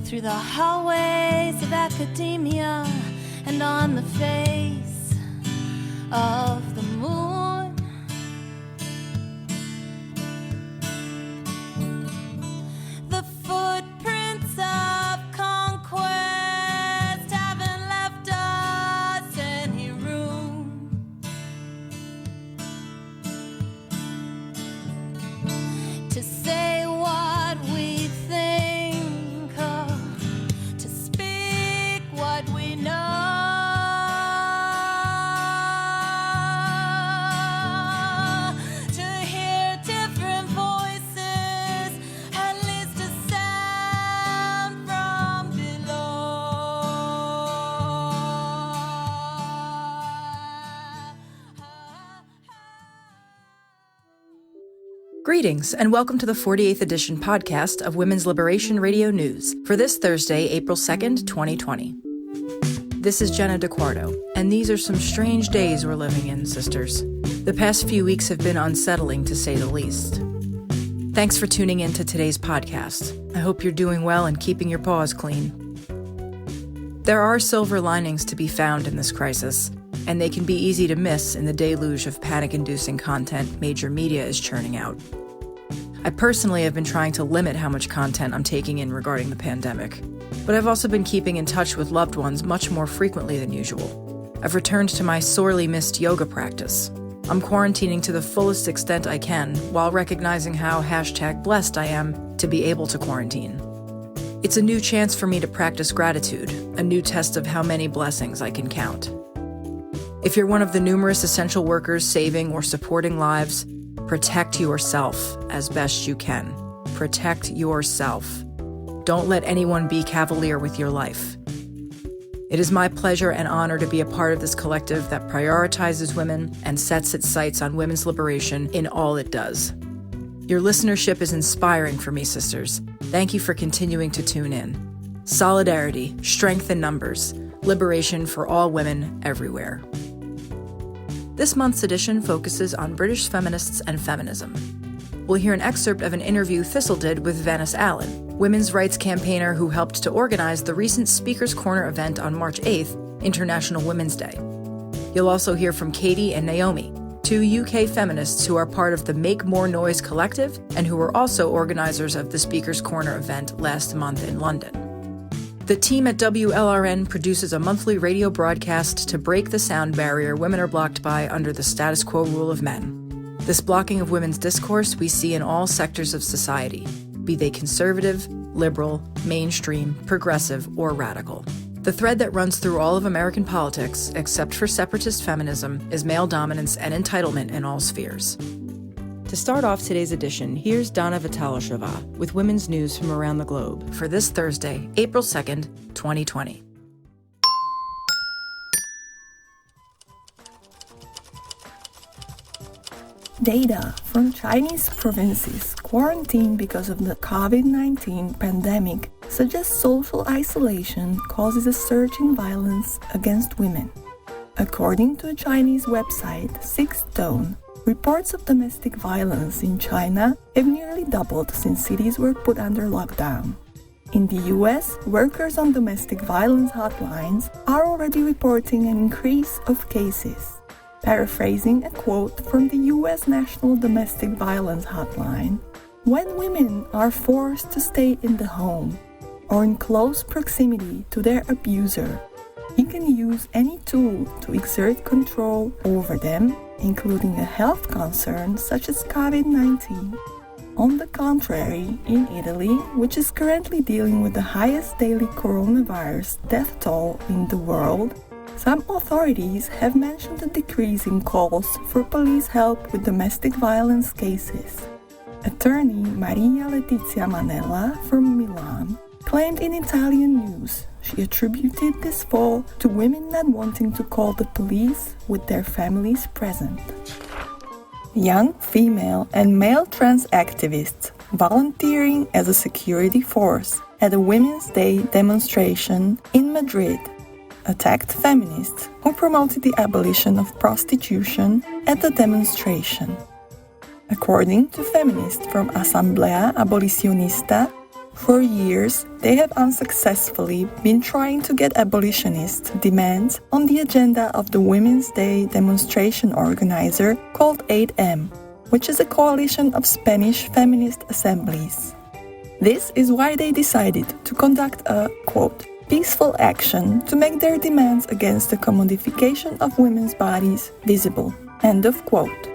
through the hallways of academia and on the face of the moon. The footprints of conquest haven't left us any room to say what we think, to speak what we know. Greetings, and welcome to the 48th edition podcast of Women's Liberation Radio News for this Thursday, April 2nd, 2020. This is Jenna DeQuardo, and these are some strange days we're living in, sisters. The past few weeks have been unsettling, to say the least. Thanks for tuning in to today's podcast. I hope you're doing well and keeping your paws clean. There are silver linings to be found in this crisis, and they can be easy to miss in the deluge of panic-inducing content major media is churning out. I personally have been trying to limit how much content I'm taking in regarding the pandemic, but I've also been keeping in touch with loved ones much more frequently than usual. I've returned to my sorely missed yoga practice. I'm quarantining to the fullest extent I can while recognizing how #blessed I am to be able to quarantine. It's a new chance for me to practice gratitude, a new test of how many blessings I can count. If you're one of the numerous essential workers saving or supporting lives, protect yourself as best you can. Protect yourself. Don't let anyone be cavalier with your life. It is my pleasure and honor to be a part of this collective that prioritizes women and sets its sights on women's liberation in all it does. Your listenership is inspiring for me, sisters. Thank you for continuing to tune in. Solidarity, strength in numbers, liberation for all women everywhere. This month's edition focuses on British feminists and feminism. We'll hear an excerpt of an interview Thistle did with Venice Allan, women's rights campaigner who helped to organize the recent Speaker's Corner event on March 8th, International Women's Day. You'll also hear from Katie and Naomi, two UK feminists who are part of the Make More Noise collective and who were also organizers of the Speaker's Corner event last month in London. The team at WLRN produces a monthly radio broadcast to break the sound barrier women are blocked by under the status quo rule of men. This blocking of women's discourse we see in all sectors of society, be they conservative, liberal, mainstream, progressive, or radical. The thread that runs through all of American politics, except for separatist feminism, is male dominance and entitlement in all spheres. To start off today's edition, here's Donna Vitalasova with women's news from around the globe for this Thursday, April 2nd, 2020. Data from Chinese provinces quarantined because of the COVID-19 pandemic suggests social isolation causes a surge in violence against women. According to a Chinese website, Sixth Tone, reports of domestic violence in China have nearly doubled since cities were put under lockdown. In the US, workers on domestic violence hotlines are already reporting an increase of cases. Paraphrasing a quote from the US National Domestic Violence Hotline, when women are forced to stay in the home or in close proximity to their abuser, he can use any tool to exert control over them, including a health concern such as COVID-19. On the contrary, in Italy, which is currently dealing with the highest daily coronavirus death toll in the world, some authorities have mentioned a decrease in calls for police help with domestic violence cases. Attorney Maria Letizia Manella from Milan claimed in Italian news she attributed this fall to women not wanting to call the police with their families present. Young female and male trans activists volunteering as a security force at a Women's Day demonstration in Madrid attacked feminists who promoted the abolition of prostitution at the demonstration. According to feminists from Asamblea Abolicionista, For years, they have unsuccessfully been trying to get abolitionist demands on the agenda of the Women's Day demonstration organizer called 8M, which is a coalition of Spanish feminist assemblies. This is why they decided to conduct a, quote, peaceful action to make their demands against the commodification of women's bodies visible, end of quote.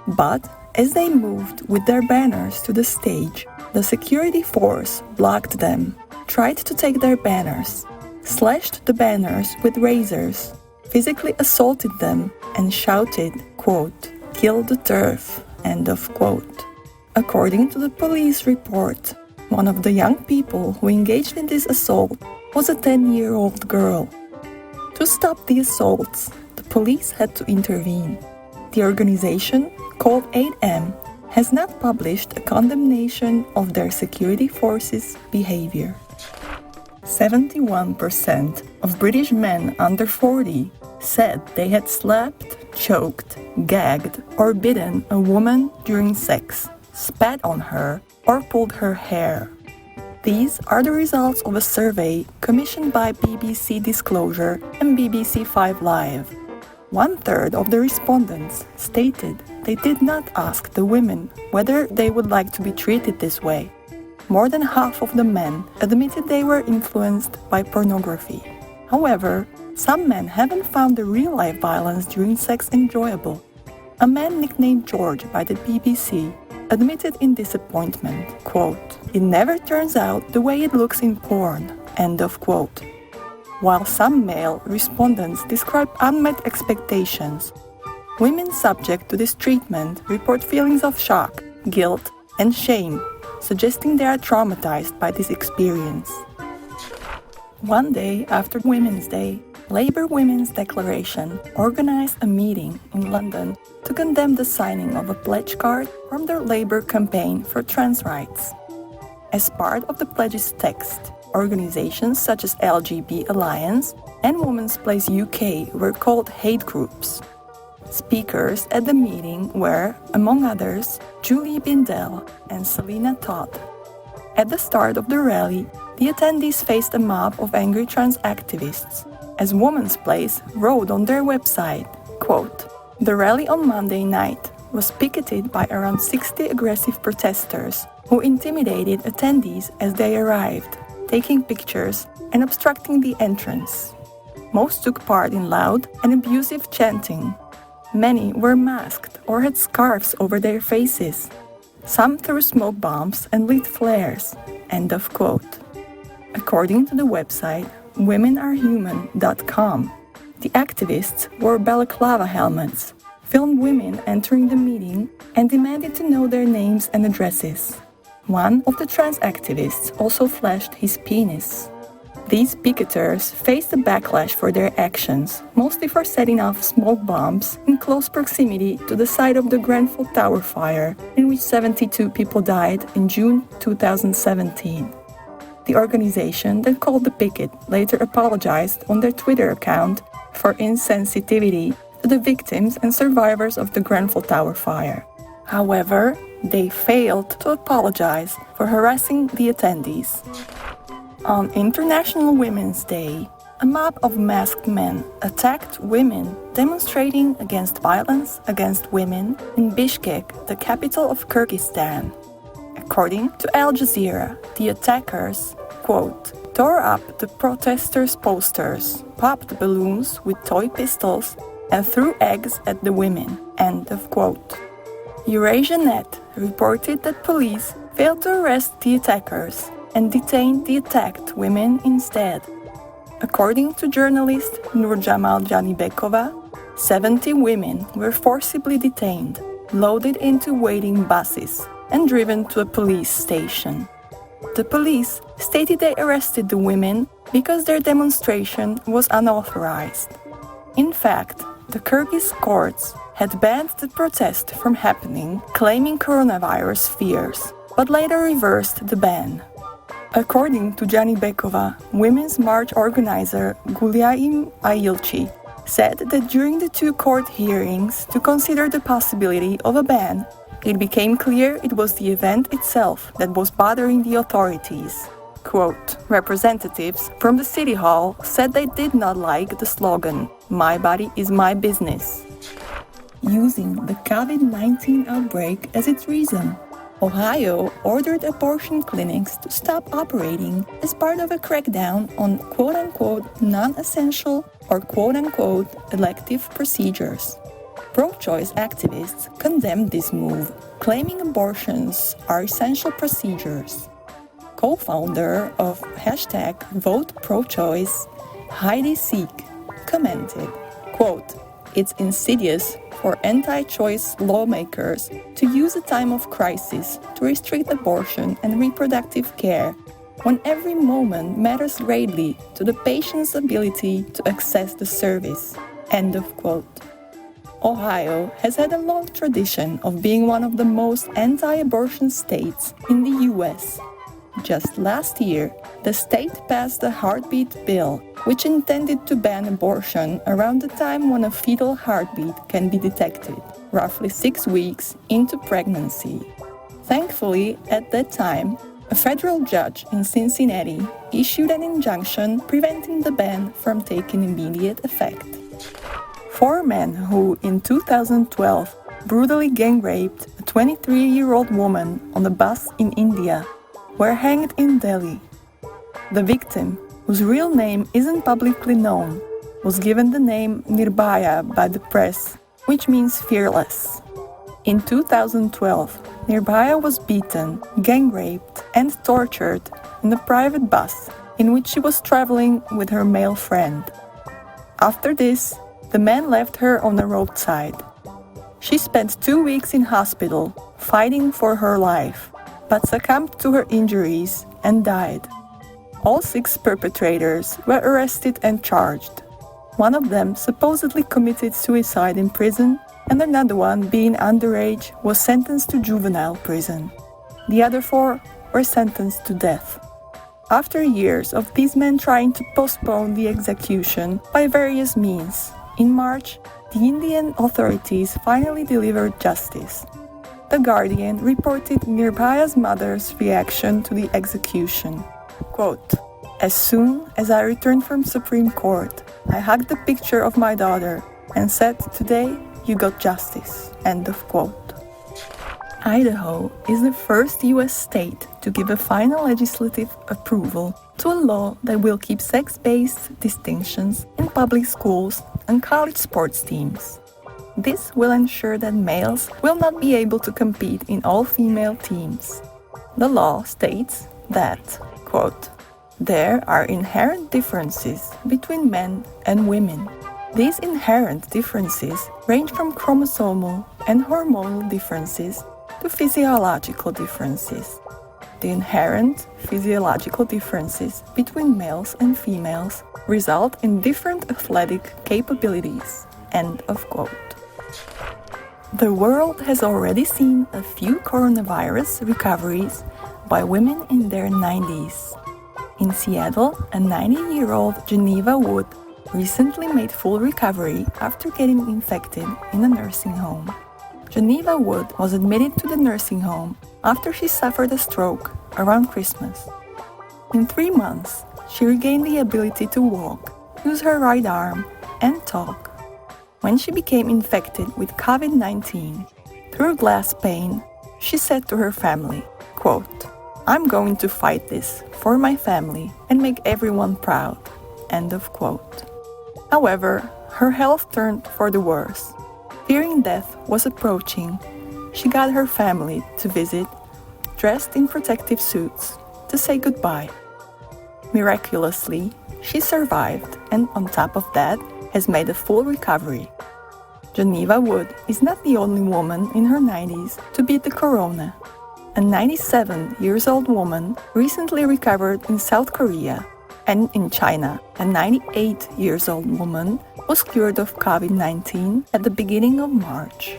But as they moved with their banners to the stage, the security force blocked them, tried to take their banners, slashed the banners with razors, physically assaulted them, and shouted, quote, kill the turf, end of quote. According to the police report, one of the young people who engaged in this assault was a 10-year-old girl. To stop the assaults, the police had to intervene. The organization, called 8M, has not published a condemnation of their security forces' behavior. 71% of British men under 40 said they had slapped, choked, gagged, or bitten a woman during sex, spat on her, or pulled her hair. These are the results of a survey commissioned by BBC Disclosure and BBC 5 Live. 1/3 of the respondents stated they did not ask the women whether they would like to be treated this way. More than half of the men admitted they were influenced by pornography. However, some men haven't found the real-life violence during sex enjoyable. A man nicknamed George by the BBC admitted in disappointment, quote, it never turns out the way it looks in porn, end of quote. While some male respondents describe unmet expectations, women subject to this treatment report feelings of shock, guilt, and shame, suggesting they are traumatized by this experience. One day after Women's Day, Labour Women's Declaration organized a meeting in London to condemn the signing of a pledge card from their Labour campaign for trans rights. As part of the pledge's text, organizations such as LGBT Alliance and Women's Place UK were called hate groups. Speakers at the meeting were, among others, Julie Bindel and Selina Todd. At the start of the rally, the attendees faced a mob of angry trans activists, as Women's Place wrote on their website, quote, the rally on Monday night was picketed by around 60 aggressive protesters who intimidated attendees as they arrived, taking pictures and obstructing the entrance. Most took part in loud and abusive chanting. Many were masked or had scarves over their faces. Some threw smoke bombs and lit flares, end of quote. According to the website womenarehuman.com, the activists wore balaclava helmets, filmed women entering the meeting, and demanded to know their names and addresses. One of the trans activists also flashed his penis. These picketers faced a backlash for their actions, mostly for setting off smoke bombs in close proximity to the site of the Grenfell Tower fire, in which 72 people died in June 2017. The organization that called the picket later apologized on their Twitter account for insensitivity to the victims and survivors of the Grenfell Tower fire. However, they failed to apologize for harassing the attendees. On International Women's Day, a mob of masked men attacked women demonstrating against violence against women in Bishkek, the capital of Kyrgyzstan. According to Al Jazeera, the attackers, quote, tore up the protesters' posters, popped balloons with toy pistols, and threw eggs at the women, end of quote. EurasiaNet reported that police failed to arrest the attackers and detained the attacked women instead. According to journalist Nurjamal Janibekova, 70 women were forcibly detained, loaded into waiting buses, and driven to a police station. The police stated they arrested the women because their demonstration was unauthorized. In fact, the Kyrgyz courts had banned the protest from happening, claiming coronavirus fears, but later reversed the ban. According to Janibekova, Women's March organizer Gulyaim Ayilchi said that during the two court hearings to consider the possibility of a ban, It became clear it was the event itself that was bothering the authorities. Quote, representatives from the City Hall said they did not like the slogan, "My body is my business." Using the COVID-19 outbreak as its reason, Ohio ordered abortion clinics to stop operating as part of a crackdown on quote-unquote non-essential or quote-unquote elective procedures. Pro-choice activists condemned this move, claiming abortions are essential procedures. Co-founder of #VoteProChoice, Heidi Seek, commented, quote, "It's insidious for anti-choice lawmakers to use a time of crisis to restrict abortion and reproductive care when every moment matters greatly to the patient's ability to access the service." End of quote. Ohio has had a long tradition of being one of the most anti-abortion states in the US. Just last year, the state passed the heartbeat bill, which intended to ban abortion around the time when a fetal heartbeat can be detected, roughly 6 weeks into pregnancy. Thankfully, at that time, a federal judge in Cincinnati issued an injunction preventing the ban from taking immediate effect. 4 men who, in 2012, brutally gang-raped a 23-year-old woman on a bus in India were hanged in Delhi. The victim, whose real name isn't publicly known, was given the name Nirbhaya by the press, which means fearless. In 2012, Nirbhaya was beaten, gang-raped, and tortured in a private bus in which she was traveling with her male friend. After this, the man left her on the roadside. She spent 2 weeks in hospital, fighting for her life, but succumbed to her injuries and died. All 6 perpetrators were arrested and charged. One of them supposedly committed suicide in prison, and another one, being underage, was sentenced to juvenile prison. The other 4 were sentenced to death. After years of these men trying to postpone the execution by various means, in March, the Indian authorities finally delivered justice. The Guardian reported Nirbhaya's mother's reaction to the execution. Quote, "As soon as I returned from Supreme Court, I hugged the picture of my daughter and said, 'Today you got justice.'" End of quote. Idaho is the first U.S. state to give a final legislative approval to a law that will keep sex-based distinctions in public schools and college sports teams. This will ensure that males will not be able to compete in all-female teams. The law states that, quote, "There are inherent differences between men and women. These inherent differences range from chromosomal and hormonal differences to physiological differences. The inherent physiological differences between males and females result in different athletic capabilities." End of quote. The world has already seen a few coronavirus recoveries by women in their 90s. In Seattle, a 90-year-old Geneva Wood recently made full recovery after getting infected in a nursing home. Geneva Wood was admitted to the nursing home after she suffered a stroke around Christmas. In 3 months, she regained the ability to walk, use her right arm, and talk. When she became infected with COVID-19, through glass pane, she said to her family, quote, "I'm going to fight this for my family and make everyone proud." End of quote. However, her health turned for the worse. Fearing death was approaching, she got her family to visit, dressed in protective suits, to say goodbye. Miraculously, she survived and, on top of that, has made a full recovery. Geneva Wood is not the only woman in her 90s to beat the corona. A 97-year-old woman recently recovered in South Korea, and in China, a 98-year-old woman was cured of COVID-19 at the beginning of March.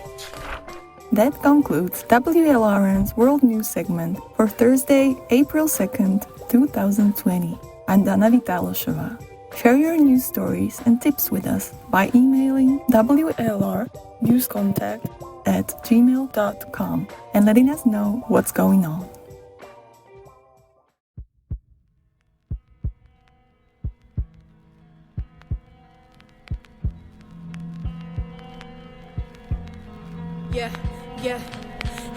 That concludes WLRN's World News segment for Thursday, April 2nd, 2020. I'm Vitalasova. Share your news stories and tips with us by emailing WLRnewscontact feminists@gmail.com and letting us know what's going on. Yeah, yeah.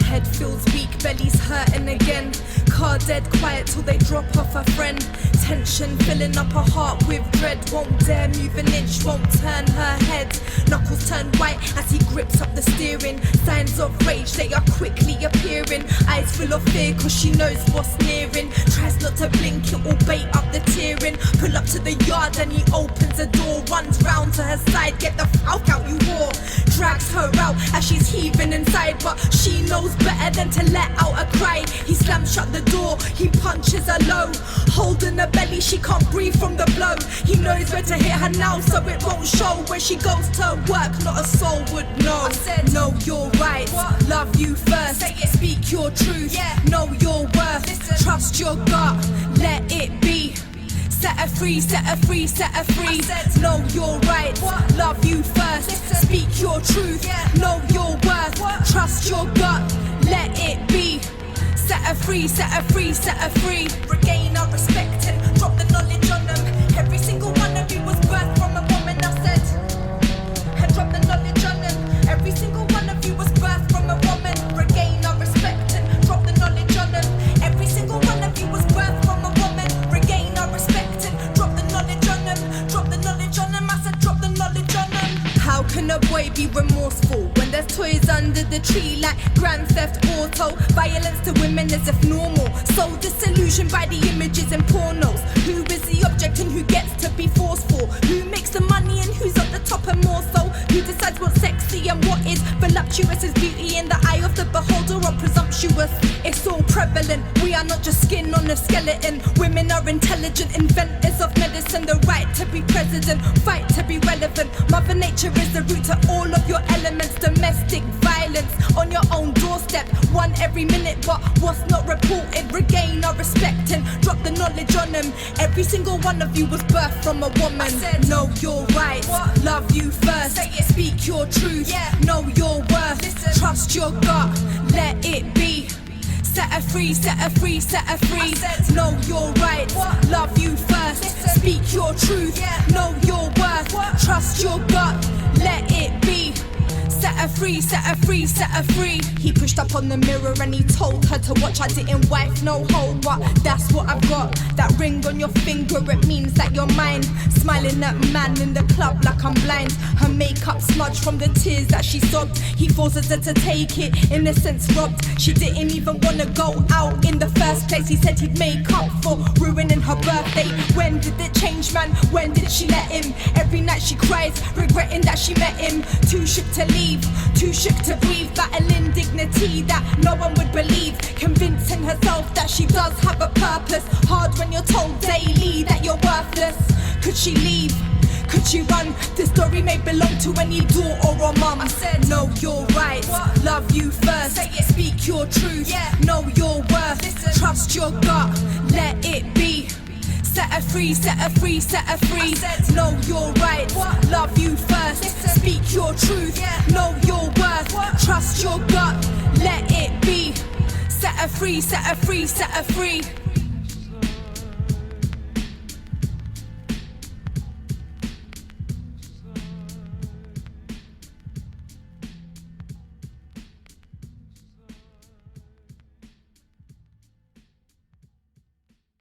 Head feels weak, belly's hurting again. Car dead quiet till they drop off a friend. Tension filling up her heart with dread. Won't dare move an inch, won't turn her head. Knuckles turn white as he grips up the steering. Signs of rage, they are quickly appearing. Eyes full of fear cause she knows what's nearing. Tries not to blink, it will bait up the tearing. Pull up to the yard and he opens the door. Runs round to her side, get the fuck out you whore. Drags her out as she's heaving inside, but she knows better than to let out a cry. He slams shut the door, he punches her low. Holding her belly, she can't breathe from the blow. He knows where to hit her now, so it won't show. When she goes to work, not a soul would know. I said, know your rights, love you first. Say it. Speak your truth, know your worth. Trust your gut, let it be. Set her free, set her free, set her free. Know your rights, love you first. Speak your truth, know your worth. Trust your gut, let it be. Set her free, set her free, set her free. Regain our respect and drop the knowledge on them. Every single one of you was birthed from a woman, I said. And drop the knowledge on them. Every single one of you was birthed from a woman. Regain our respect and drop the knowledge on them. Every single one of you was birthed from a woman. Regain our respect and drop the knowledge on them. Drop the knowledge on them, I said drop the knowledge on them. How can a boy be remorseful when there's toys under the tree like Grand Theft Auto? Violence to women as if normal. So disillusioned by the images and pornos. Who is the object and who gets to be forceful? Who makes the money and who's at the top and more so? Who decides what's sexy and what is voluptuous? Is beauty in the eye of the beholder or presumptuous? It's all prevalent, we are not just skin on a skeleton. Women are intelligent inventors of medicine. The right to be president, fight to be relevant. Mother Nature is the root to all of your elements. Domestic violence on your own doorstep, one every minute, but what's not reported? Regain our respect and drop the knowledge on them. Every single one of you was birthed from a woman. Know your rights, love you first. Speak your truth, know your worth. Trust your gut, let it be. Set her free, set her free, set her free. Know your rights, love you first. Speak your truth, know your worth. Trust your gut, let it be. Set her free, set her free, set her free. He pushed up on the mirror and he told her to watch. I didn't wife no hoe, but that's what I've got. That ring on your finger, it means that you're mine. Smiling at man in the club like I'm blind. Her makeup smudged from the tears that she sobbed. He forces her to take it, innocence robbed. She didn't even wanna go out in the first place. He said he'd make up for ruining her birthday. When did it change, man? When did she let him? Every night she cries, regretting that she met him. Too shook to leave, too shook to breathe, battling dignity that no one would believe, convincing herself that she does have a purpose. Hard when you're told daily that you're worthless. Could she leave? Could she run? This story may belong to any daughter or mum. I said, know your rights, love you first. Speak your truth, know your worth. Trust your gut, let it be. Set her free, set her free, set her free. Know your rights, love you first. Speak your truth, know your worth. Trust your gut, let it be. Set her free, set her free, set her free.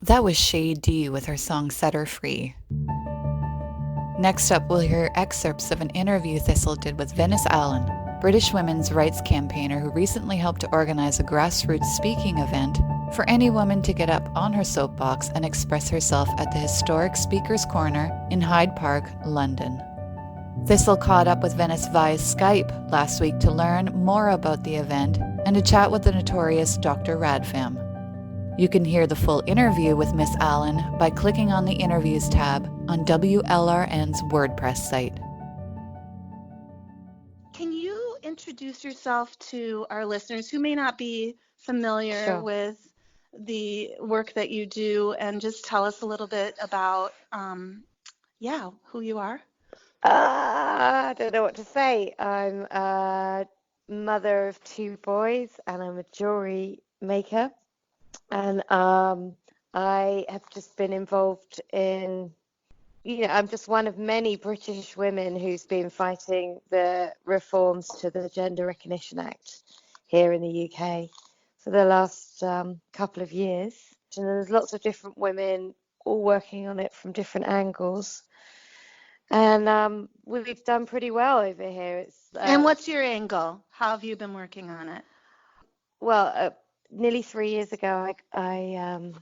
That was Shay D with her song Set Her Free. Next up, we'll hear excerpts of an interview Thistle did with Venice Allan, British women's rights campaigner who recently helped to organize a grassroots speaking event for any woman to get up on her soapbox and express herself at the historic Speaker's Corner in Hyde Park, London. Thistle caught up with Venice via Skype last week to learn more about the event and to chat with the notorious Dr. Radfam. You can hear the full interview with Miss Allan by clicking on the Interviews tab on WLRN's WordPress site. Can you introduce yourself to our listeners who may not be familiar with the work that you do, and just tell us a little bit about, who you are? I don't know what to say. I'm mother of 2 boys, and I'm a jewelry maker. And I have just been involved in, I'm just one of many British women who's been fighting the reforms to the Gender Recognition Act here in the UK for the last couple of years. And there's lots of different women all working on it from different angles. And we've done pretty well over here. And what's your angle? How have you been working on it? Well, nearly 3 years ago, I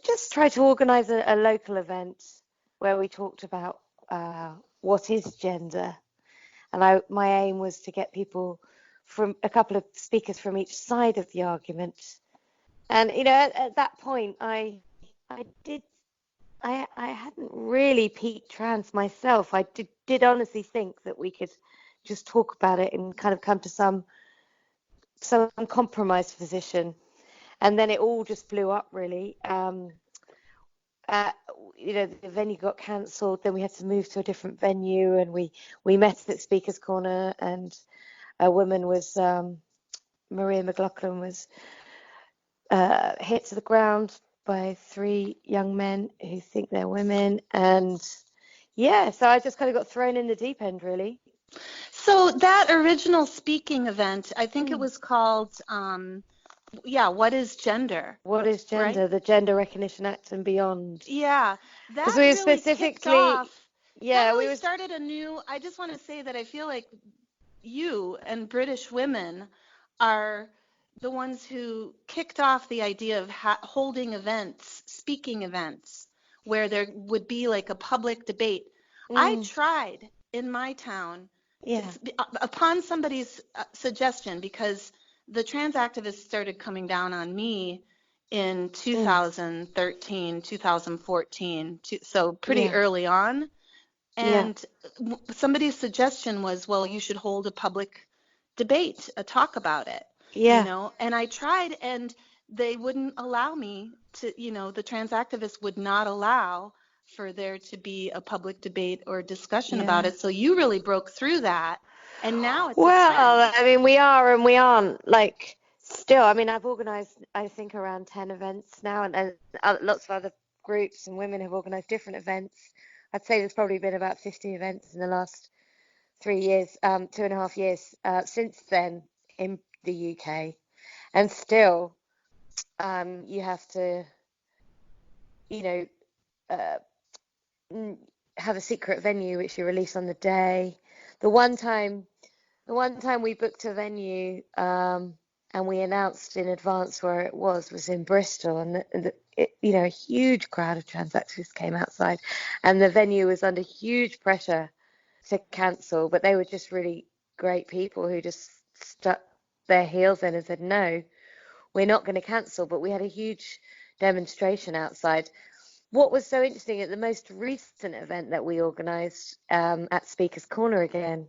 just tried to organise a local event where we talked about what is gender. And my aim was to get people from a couple of speakers from each side of the argument. And, at that point, I hadn't really peaked trans myself. I did honestly think that we could just talk about it and kind of come to some compromise position. And then it all just blew up, really. The venue got cancelled. Then we had to move to a different venue, and we met at Speaker's Corner, and a woman was, Maria McLaughlin, was hit to the ground by 3 young men who think they're women. And so I just kind of got thrown in the deep end, really. So that original speaking event, I think it was called, What is Gender? What is Gender? Right? The Gender Recognition Act and Beyond. Yeah, that we really specifically kicked off. Yeah, that really started a new. I just want to say that I feel like you and British women are the ones who kicked off the idea of holding events, speaking events, where there would be like a public debate. I tried in my town, upon somebody's suggestion, because the trans activists started coming down on me in 2013, 2014, so pretty early on. And somebody's suggestion was, well, you should hold a public debate, a talk about it. And I tried, and they wouldn't allow me to, the trans activists would not allow for there to be a public debate or discussion about it. So you really broke through that. And now it's I mean, we are and we aren't, like, still. I mean, I've organised, I think, around 10 events now, and lots of other groups and women have organised different events. I'd say there's probably been about 50 events in the last 3 years, 2.5 years since then in the UK. And still, you have to, have a secret venue which you release on the day. The one time we booked a venue and we announced in advance where it was in Bristol, and a huge crowd of trans activists came outside, and the venue was under huge pressure to cancel, but they were just really great people who just stuck their heels in and said, no, we're not going to cancel. But we had a huge demonstration outside. What was so interesting at the most recent event that we organised at Speaker's Corner again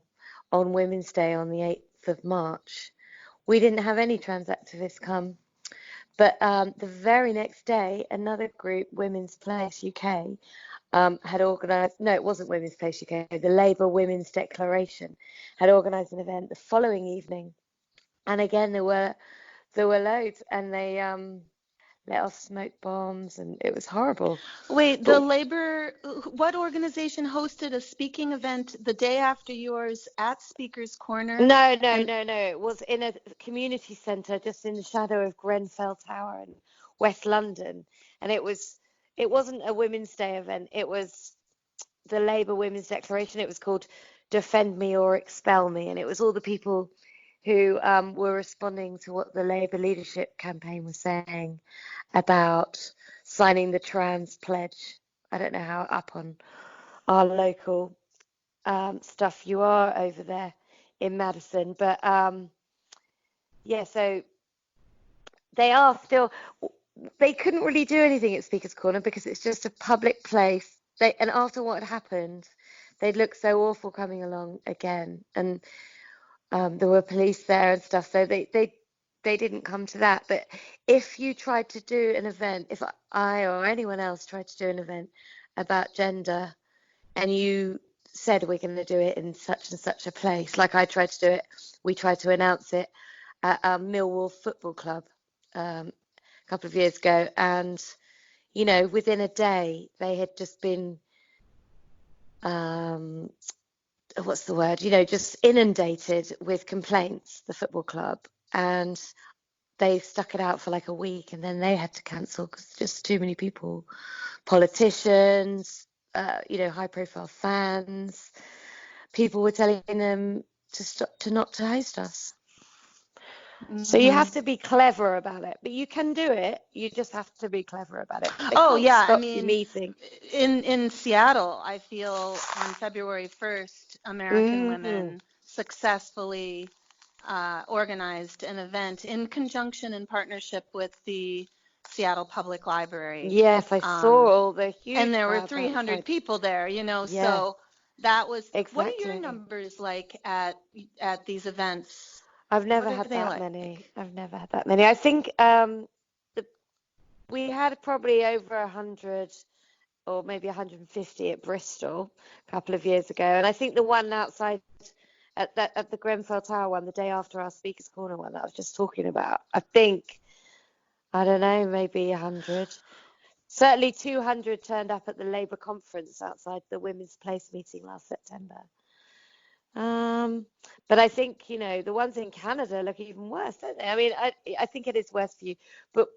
on Women's Day on the 8th of March, we didn't have any trans activists come. But the very next day, another group, Women's Place UK, had organised, no, it wasn't Women's Place UK, the Labour Women's Declaration had organised an event the following evening. And again, there were loads, and they let off smoke bombs, and it was horrible. Wait, the Labour, what organization hosted a speaking event the day after yours at Speaker's Corner? No. It was in a community centre just in the shadow of Grenfell Tower in West London. And it wasn't a Women's Day event. It was the Labour Women's Declaration. It was called Defend Me or Expel Me. And it was all the people who were responding to what the Labour leadership campaign was saying about signing the trans pledge. I don't know how up on our local stuff you are over there in Madison, but so they couldn't really do anything at Speaker's Corner because it's just a public place. And after what had happened, they'd look so awful coming along again, and there were police there and stuff, so they didn't come to that. But if you tried to do an event, if I or anyone else tried to do an event about gender, and you said we're going to do it in such and such a place. Like I tried to do it, we tried to announce it at Millwall Football Club a couple of years ago, and within a day they had just been what's the word? Just inundated with complaints, the football club, and they stuck it out for like a week, and then they had to cancel because just too many people, politicians, high-profile fans, people were telling them to stop, not to host us. Mm-hmm. So you have to be clever about it, but you can do it. You just have to be clever about it. I mean, meeting. In Seattle, I feel on February 1st, American women successfully organized an event in conjunction and partnership with the Seattle Public Library. Yes, I saw all the huge. And there were 300 people there, Yeah. So that was. Exactly. What are your numbers like at these events? I've never had that many. I've never had that many. I think we had probably over 100 or maybe 150 at Bristol a couple of years ago, and I think the one outside at the Grenfell Tower one, the day after our Speaker's Corner one that I was just talking about, I think, I don't know, maybe 100. Certainly 200 turned up at the Labour conference outside the Women's Place meeting last September. But I think, the ones in Canada look even worse, don't they? I mean, I think it is worse for you. But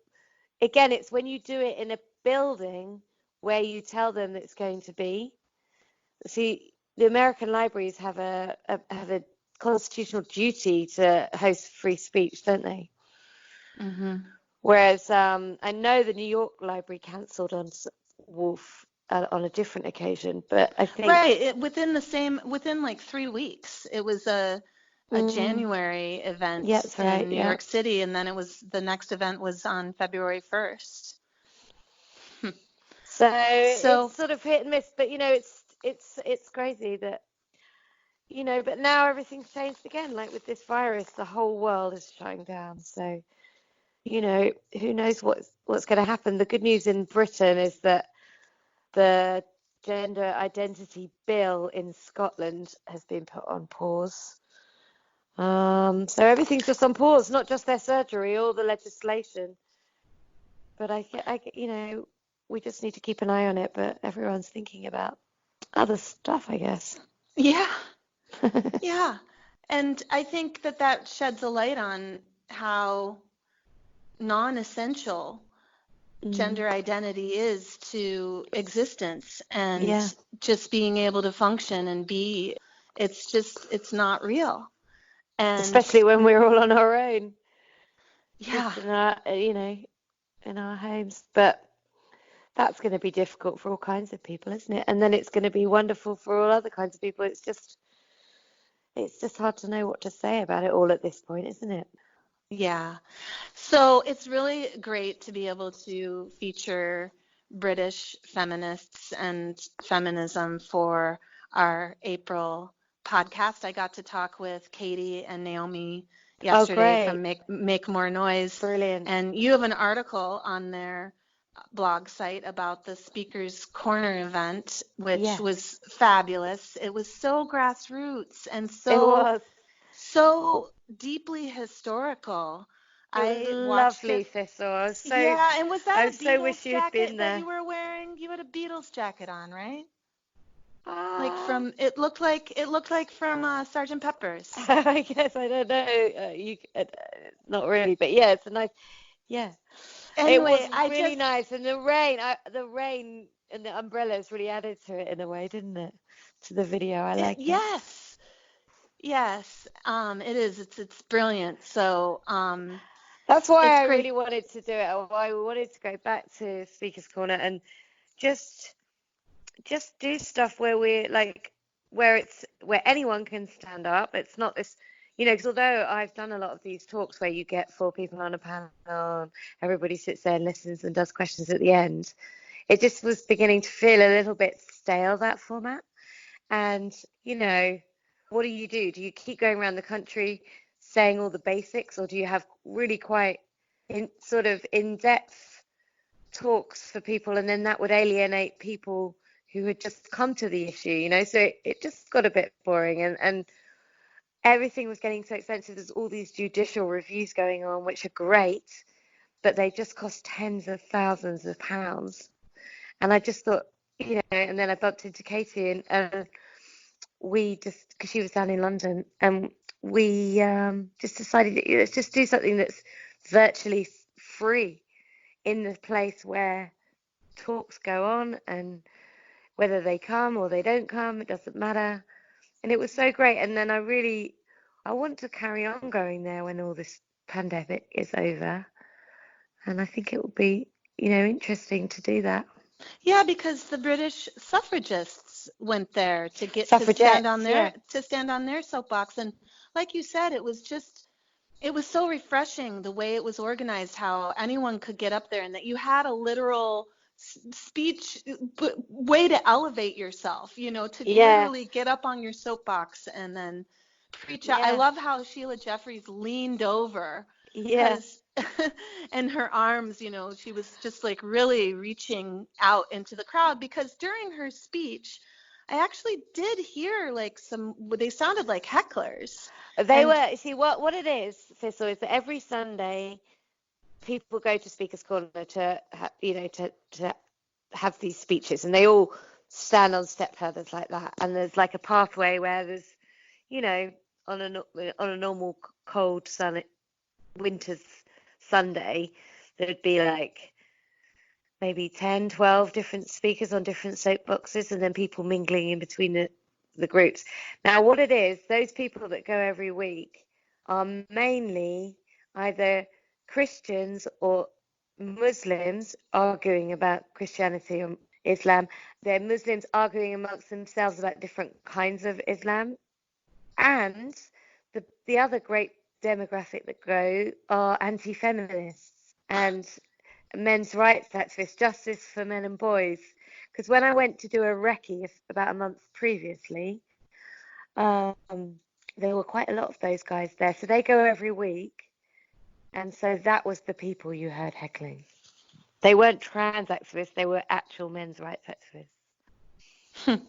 again, it's when you do it in a building where you tell them it's going to be. See, the American libraries have a constitutional duty to host free speech, don't they? Mm-hmm. Whereas I know the New York Library cancelled on Wolf on a different occasion, but I think within like 3 weeks, it was a January event in New York City, and then the next event was on February 1st. So it's sort of hit and miss, but it's crazy that but now everything's changed again. Like with this virus, the whole world is shutting down. So who knows what's going to happen. The good news in Britain is that the gender identity bill in Scotland has been put on pause. So everything's just on pause, not just their surgery, all the legislation. But we just need to keep an eye on it. But everyone's thinking about other stuff, I guess. Yeah. Yeah. And I think that sheds a light on how non-essential gender identity is to existence, and just being able to function and be, it's not real. And especially when we're all on our own. Yeah. In our, in our homes. But that's going to be difficult for all kinds of people, isn't it? And then it's going to be wonderful for all other kinds of people. It's just hard to know what to say about it all at this point, isn't it? Yeah. So it's really great to be able to feature British feminists and feminism for our April podcast. I got to talk with Katie and Naomi yesterday from Make More Noise. Brilliant. And you have an article on their blog site about the Speaker's Corner event, which was fabulous. It was so grassroots and so deeply historical. I lovely, Thistle. And was that I a Beatles wish you'd jacket been there. that you were wearing? You had a Beatles jacket on, right? It looked like from Sgt. Pepper's. I guess, I don't know. Not really, but yeah, it's a nice. Yeah. Anyway, it was really nice, and the rain and the umbrellas really added to it in a way, didn't it? To the video, I like it. Yes. It is. It's brilliant. So that's why I really wanted to do it. I wanted to go back to Speaker's Corner and just do stuff where we're like, where anyone can stand up. It's not this, because although I've done a lot of these talks where you get 4 people on a panel, and everybody sits there and listens and does questions at the end, it just was beginning to feel a little bit stale, that format. And, what do you do? Do you keep going around the country saying all the basics, or do you have really quite in-depth talks for people, and then that would alienate people who had just come to the issue, you know, so it just got a bit boring, and everything was getting so expensive. There's all these judicial reviews going on, which are great, but they just cost tens of thousands of pounds. And I just thought, you know, and then I bumped into Katie, and we just, because she was down in London, and we just decided, let's just do something that's virtually free in the place where talks go on, and whether they come or they don't come, it doesn't matter. And it was so great. And then I want to carry on going there when all this pandemic is over. And I think it will be, you know, interesting to do that. Yeah, because the British suffragists went there to stand on their soapbox, and like you said, it was so refreshing the way it was organized, how anyone could get up there, and that you had a literal speech way to elevate yourself, you know, to literally get up on your soapbox and then preach out. I love how Sheila Jeffreys leaned over. Because and her arms, you know, she was just like really reaching out into the crowd, because during her speech, I actually did hear like they sounded like hecklers. They were, see, what it is, Thistle, is that every Sunday people go to Speaker's Corner to have these speeches, and they all stand on step ladders like that. And there's like a pathway where there's, you know, on a normal cold winter's Sunday, there'd be like maybe 10, 12 different speakers on different soapboxes, and then people mingling in between the groups. Now, what it is, those people that go every week are mainly either Christians or Muslims arguing about Christianity or Islam. They're Muslims arguing amongst themselves about different kinds of Islam. And the other great demographic that go are anti-feminists and men's rights activists, justice for men and boys. Because when I went to do a recce about a month previously, there were quite a lot of those guys there. So they go every week. And so that was the people you heard heckling. They weren't trans activists, they were actual men's rights activists.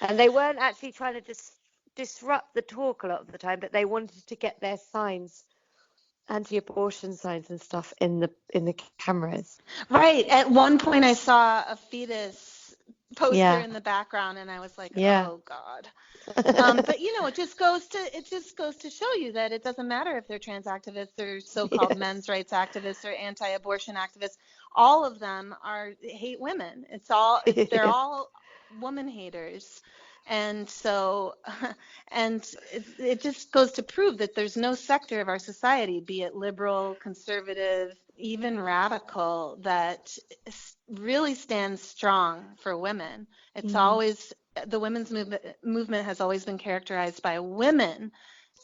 And they weren't actually trying to disrupt the talk a lot of the time, but they wanted to get their signs, anti-abortion signs and stuff in the cameras. Right. At one point I saw a fetus poster in the background, and I was like, oh God. But you know, it just goes to show you that it doesn't matter if they're trans activists or so-called men's rights activists or anti-abortion activists. All of them hate women. They're all woman haters. And so, it just goes to prove that there's no sector of our society, be it liberal, conservative, even radical, that really stands strong for women. It's always, the women's movement has always been characterized by women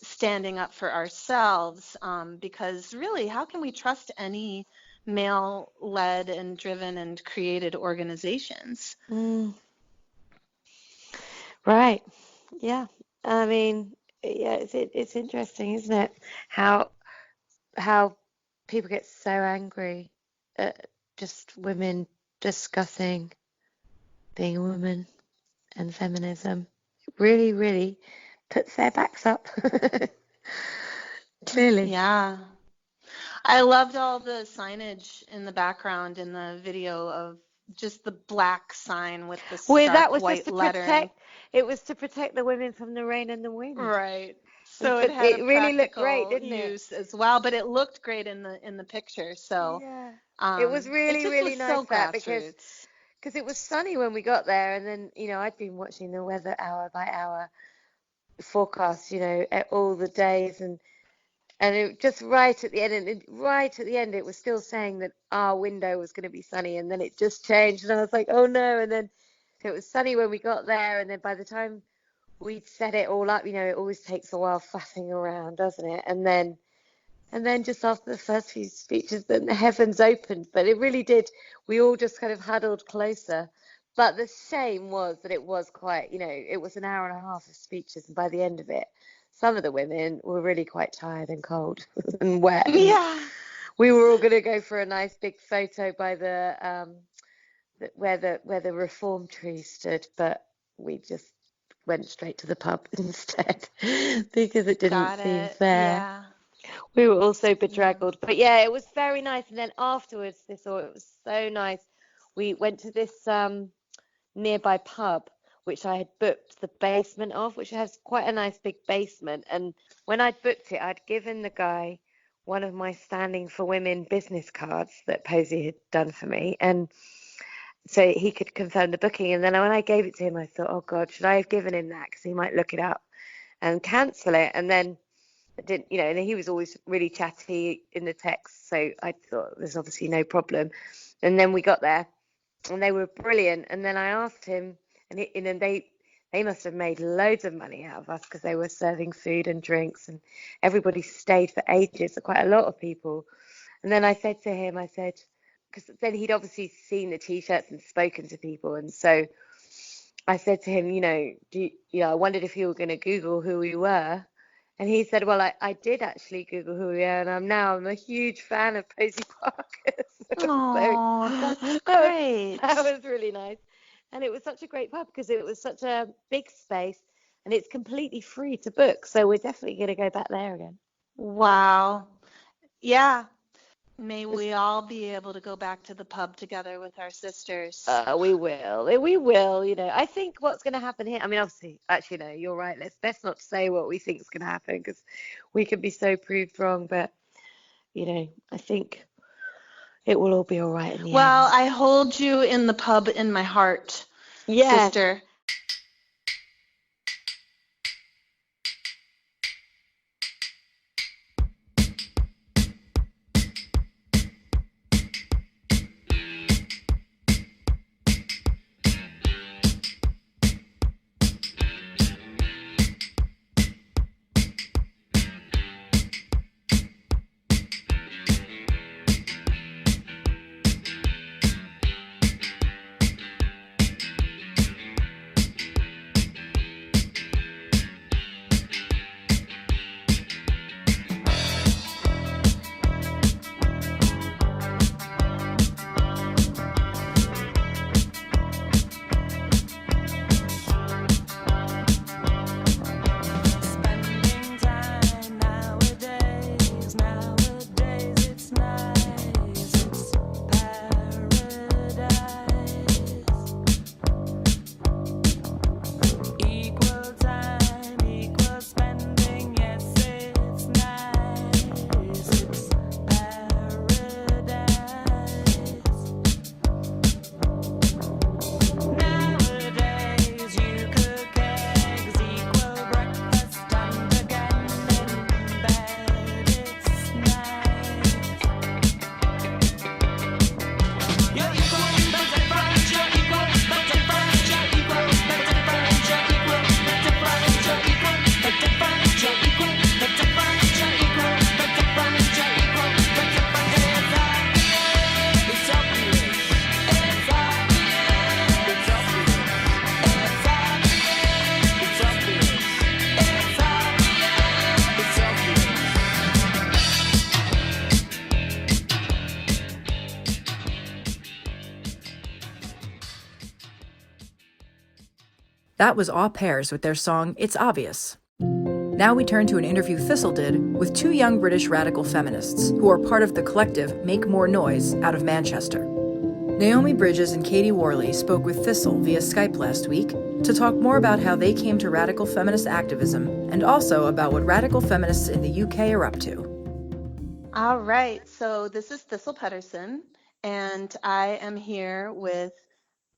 standing up for ourselves, because really, how can we trust any male-led and driven and created organizations? Right. Yeah. I mean, yeah, it's interesting, isn't it? How people get so angry at just women discussing being a woman and feminism. It really, really puts their backs up. Clearly. Yeah. I loved all the signage in the background in the video of just the black sign with the stark white lettering. It was to protect the women from the rain and the wind. Right. So it had a really looked great, didn't use as well, but it looked great in the picture. So it was really nice so because it was sunny when we got there, and then, you know, I'd been watching the weather hour by hour forecast, you know, at all the days, and it just right at the end, it was still saying that our window was going to be sunny, and then it just changed, and I was like, oh no. And then it was sunny when we got there, and then by the time we'd set it all up, you know, it always takes a while faffing around, doesn't it? And then just after the first few speeches, then the heavens opened. But it really did. We all just kind of huddled closer. But the shame was that it was quite, you know, it was an hour and a half of speeches, and by the end of it, some of the women were really quite tired and cold and wet. Yeah. We were all going to go for a nice big photo by the where the reform tree stood, but we just went straight to the pub instead because it didn't Got seem it. fair. Yeah. We were all so Yeah. bedraggled. But yeah, it was very nice. And then afterwards, it was so nice. We went to this nearby pub, which I had booked the basement of, which has quite a nice big basement. And when I'd booked it, I'd given the guy one of my Standing for Women business cards that Posie had done for me. And so he could confirm the booking. And then when I gave it to him, I thought, oh God, should I have given him that? Because he might look it up and cancel it. And then I didn't, and he was always really chatty in the text. So I thought there's obviously no problem. And then we got there and they were brilliant. And then I asked him, and then they must have made loads of money out of us because they were serving food and drinks and everybody stayed for ages, so quite a lot of people. And then I said to him, because then he'd obviously seen the T-shirts and spoken to people. And so I said to him, I wondered if you were going to Google who we were. And he said, well, I did actually Google who we are, and I'm a huge fan of Posie Parker. Oh, that's great. That was really nice. And it was such a great pub because it was such a big space and it's completely free to book. So we're definitely going to go back there again. Wow. Yeah. May we all be able to go back to the pub together with our sisters. We will. We will. I think what's going to happen here. I mean, obviously, actually, no, you're right. Let's best not say what we think is going to happen because we could be so proved wrong. But I think it will all be all right in the end. Well, I hold you in the pub in my heart, sister. That was Au Pairs with their song It's Obvious. Now we turn to an interview Thistle did with two young British radical feminists who are part of the collective Make More Noise out of Manchester. Naomi Bridges and Katie Worley spoke with Thistle via Skype last week to talk more about how they came to radical feminist activism and also about what radical feminists in the UK are up to. All right, so this is Thistle Pedersen, and I am here with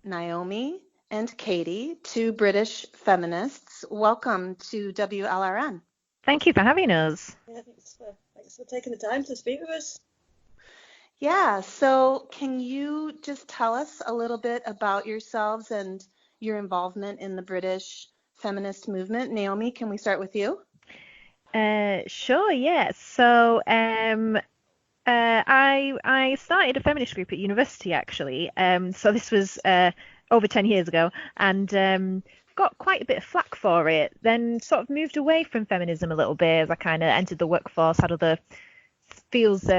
Naomi and Katie, two British feminists. Welcome to WLRN. Thank you for having us. Yeah, thanks for taking the time to speak with us. Yeah, so can you just tell us a little bit about yourselves and your involvement in the British feminist movement? Naomi, can we start with you? Sure, yes. So I started a feminist group at university, actually. So this was over 10 years ago, and got quite a bit of flack for it. Then sort of moved away from feminism a little bit as I kind of entered the workforce, had other fields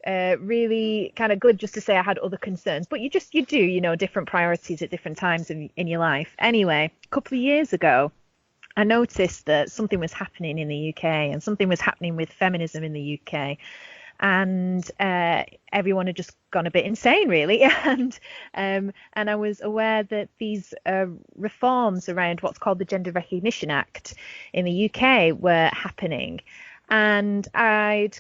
really kind of glib just to say I had other concerns, but you do, different priorities at different times in your life. Anyway, a couple of years ago, I noticed that something was happening in the UK and something was happening with feminism in the UK. And everyone had just gone a bit insane, really. And I was aware that these reforms around what's called the Gender Recognition Act in the UK were happening. And there'd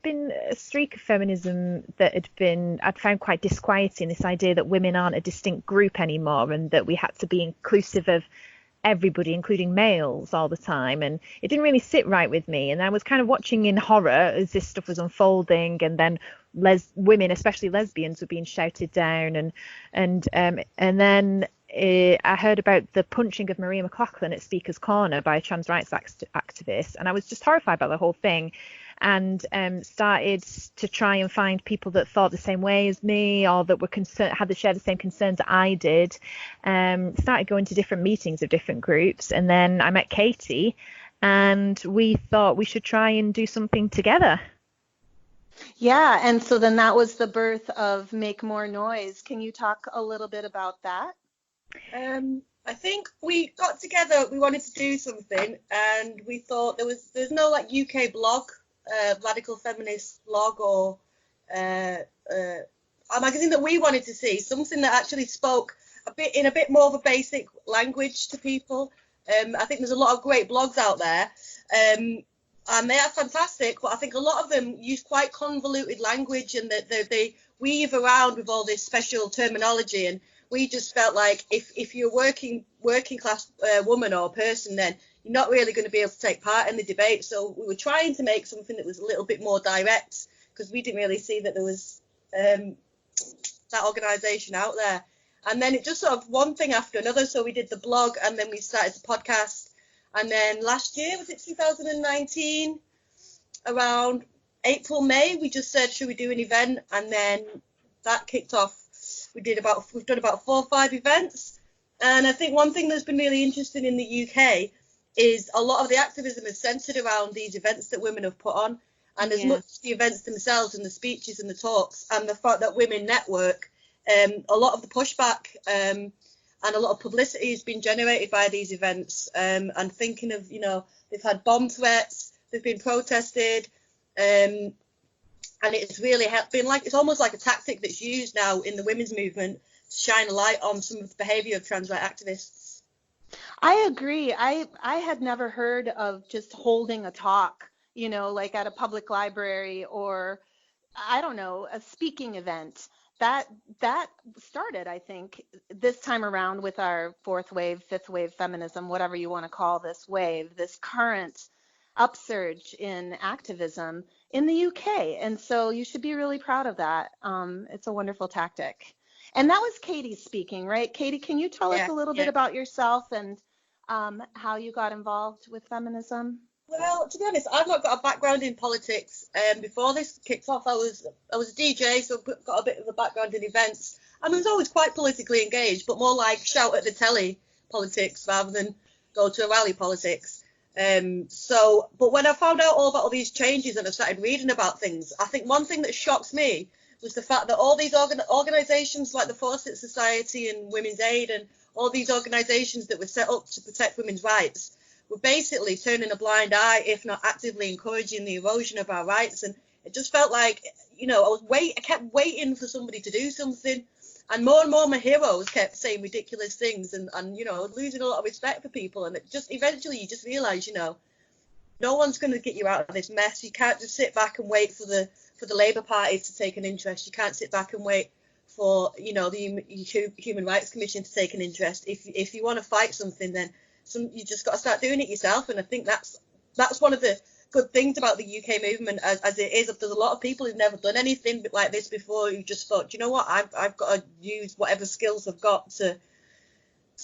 been a streak of feminism that I'd found quite disquieting, this idea that women aren't a distinct group anymore and that we had to be inclusive of everybody, including males, all the time, and it didn't really sit right with me. And I was kind of watching in horror as this stuff was unfolding, and then women, especially lesbians, were being shouted down, and then I heard about the punching of Maria McLachlan at Speaker's Corner by a trans rights activist, and I was just horrified by the whole thing, and started to try and find people that thought the same way as me, or that were shared the same concerns that I did. Started going to different meetings of different groups, and then I met Katie, and we thought we should try and do something together. Yeah, and so then that was the birth of Make More Noise. Can you talk a little bit about that? I think we got together, we wanted to do something, and we thought there's no like UK blog, radical feminist blog, or a magazine that we wanted to see, something that actually spoke in a bit more of a basic language to people. I think there's a lot of great blogs out there, and they are fantastic, but I think a lot of them use quite convoluted language, and that they weave around with all this special terminology, and we just felt like if you're a working class woman or person, then you're not really going to be able to take part in the debate. So we were trying to make something that was a little bit more direct, because we didn't really see that there was that organisation out there. And then it just sort of one thing after another. So we did the blog, and then we started the podcast. And then last year, was it 2019, around April, May, we just said, should we do an event? And then that kicked off. We've done about 4 or 5 events. And I think one thing that's been really interesting in the UK is a lot of the activism is centred around these events that women have put on. And as much as the events themselves and the speeches and the talks and the fact that women network, a lot of the pushback and a lot of publicity has been generated by these events. And thinking of, they've had bomb threats, they've been protested, and it's really been it's almost like a tactic that's used now in the women's movement to shine a light on some of the behaviour of trans rights activists. I agree. I had never heard of just holding a talk, like at a public library, or I don't know, a speaking event. That started, I think, this time around with our 4th wave, 5th wave feminism, whatever you want to call this wave, this current upsurge in activism in the UK. And so you should be really proud of that. It's a wonderful tactic. And that was Katie speaking, right? Katie, can you tell us a little bit about yourself and how you got involved with feminism? Well, to be honest, I've not got a background in politics. Before this kicked off, I was a DJ, so I've got a bit of a background in events. I was always quite politically engaged, but more like shout at the telly politics rather than go to a rally politics. But when I found out all about all these changes and I started reading about things, I think one thing that shocked me was the fact that all these organisations like the Fawcett Society and Women's Aid and all these organisations that were set up to protect women's rights were basically turning a blind eye, if not actively encouraging the erosion of our rights. And it just felt like, I kept waiting for somebody to do something. And more my heroes kept saying ridiculous things, and I was losing a lot of respect for people. And it just eventually you just realise, no one's going to get you out of this mess. You can't just sit back and wait for the Labour Party to take an interest. You can't sit back and wait for the Human Rights Commission to take an interest. If you want to fight something, then you just got to start doing it yourself. And I think that's one of the good things about the UK movement, as it is. There's a lot of people who've never done anything like this before, who just thought, you know what, I've got to use whatever skills I've got to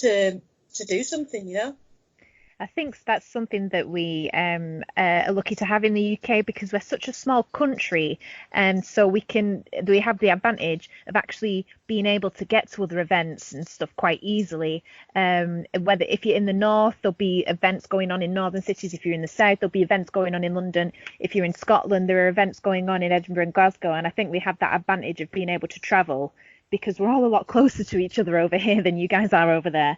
do something, I think that's something that we are lucky to have in the UK because we're such a small country, and so we have the advantage of actually being able to get to other events and stuff quite easily. Whether if you're in the north, there'll be events going on in northern cities. If you're in the south, there'll be events going on in London. If you're in Scotland, there are events going on in Edinburgh and Glasgow, and I think we have that advantage of being able to travel because we're all a lot closer to each other over here than you guys are over there.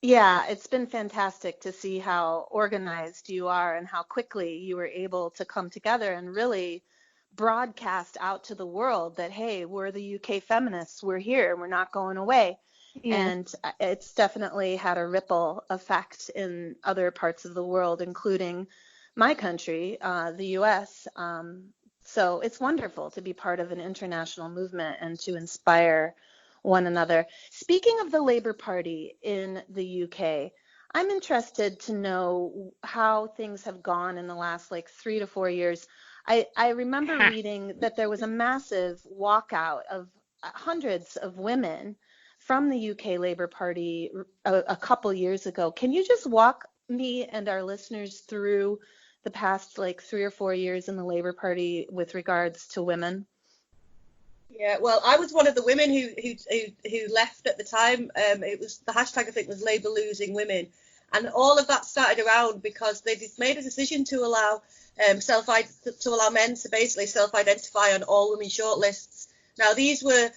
Yeah, it's been fantastic to see how organized you are and how quickly you were able to come together and really broadcast out to the world that, hey, we're the UK feminists, we're here, we're not going away. Yeah. And it's definitely had a ripple effect in other parts of the world, including my country, the US. So it's wonderful to be part of an international movement and to inspire one another. Speaking of the Labour Party in the UK, I'm interested to know how things have gone in the last 3 to 4 years. I remember reading that there was a massive walkout of hundreds of women from the UK Labour Party a couple years ago. Can you just walk me and our listeners through the past 3 or 4 years in the Labour Party with regards to women? Yeah, well, I was one of the women who left at the time. It was the hashtag, I think, was Labour losing women, and all of that started around because they made a decision to allow men to basically self-identify on all women shortlists. Now these were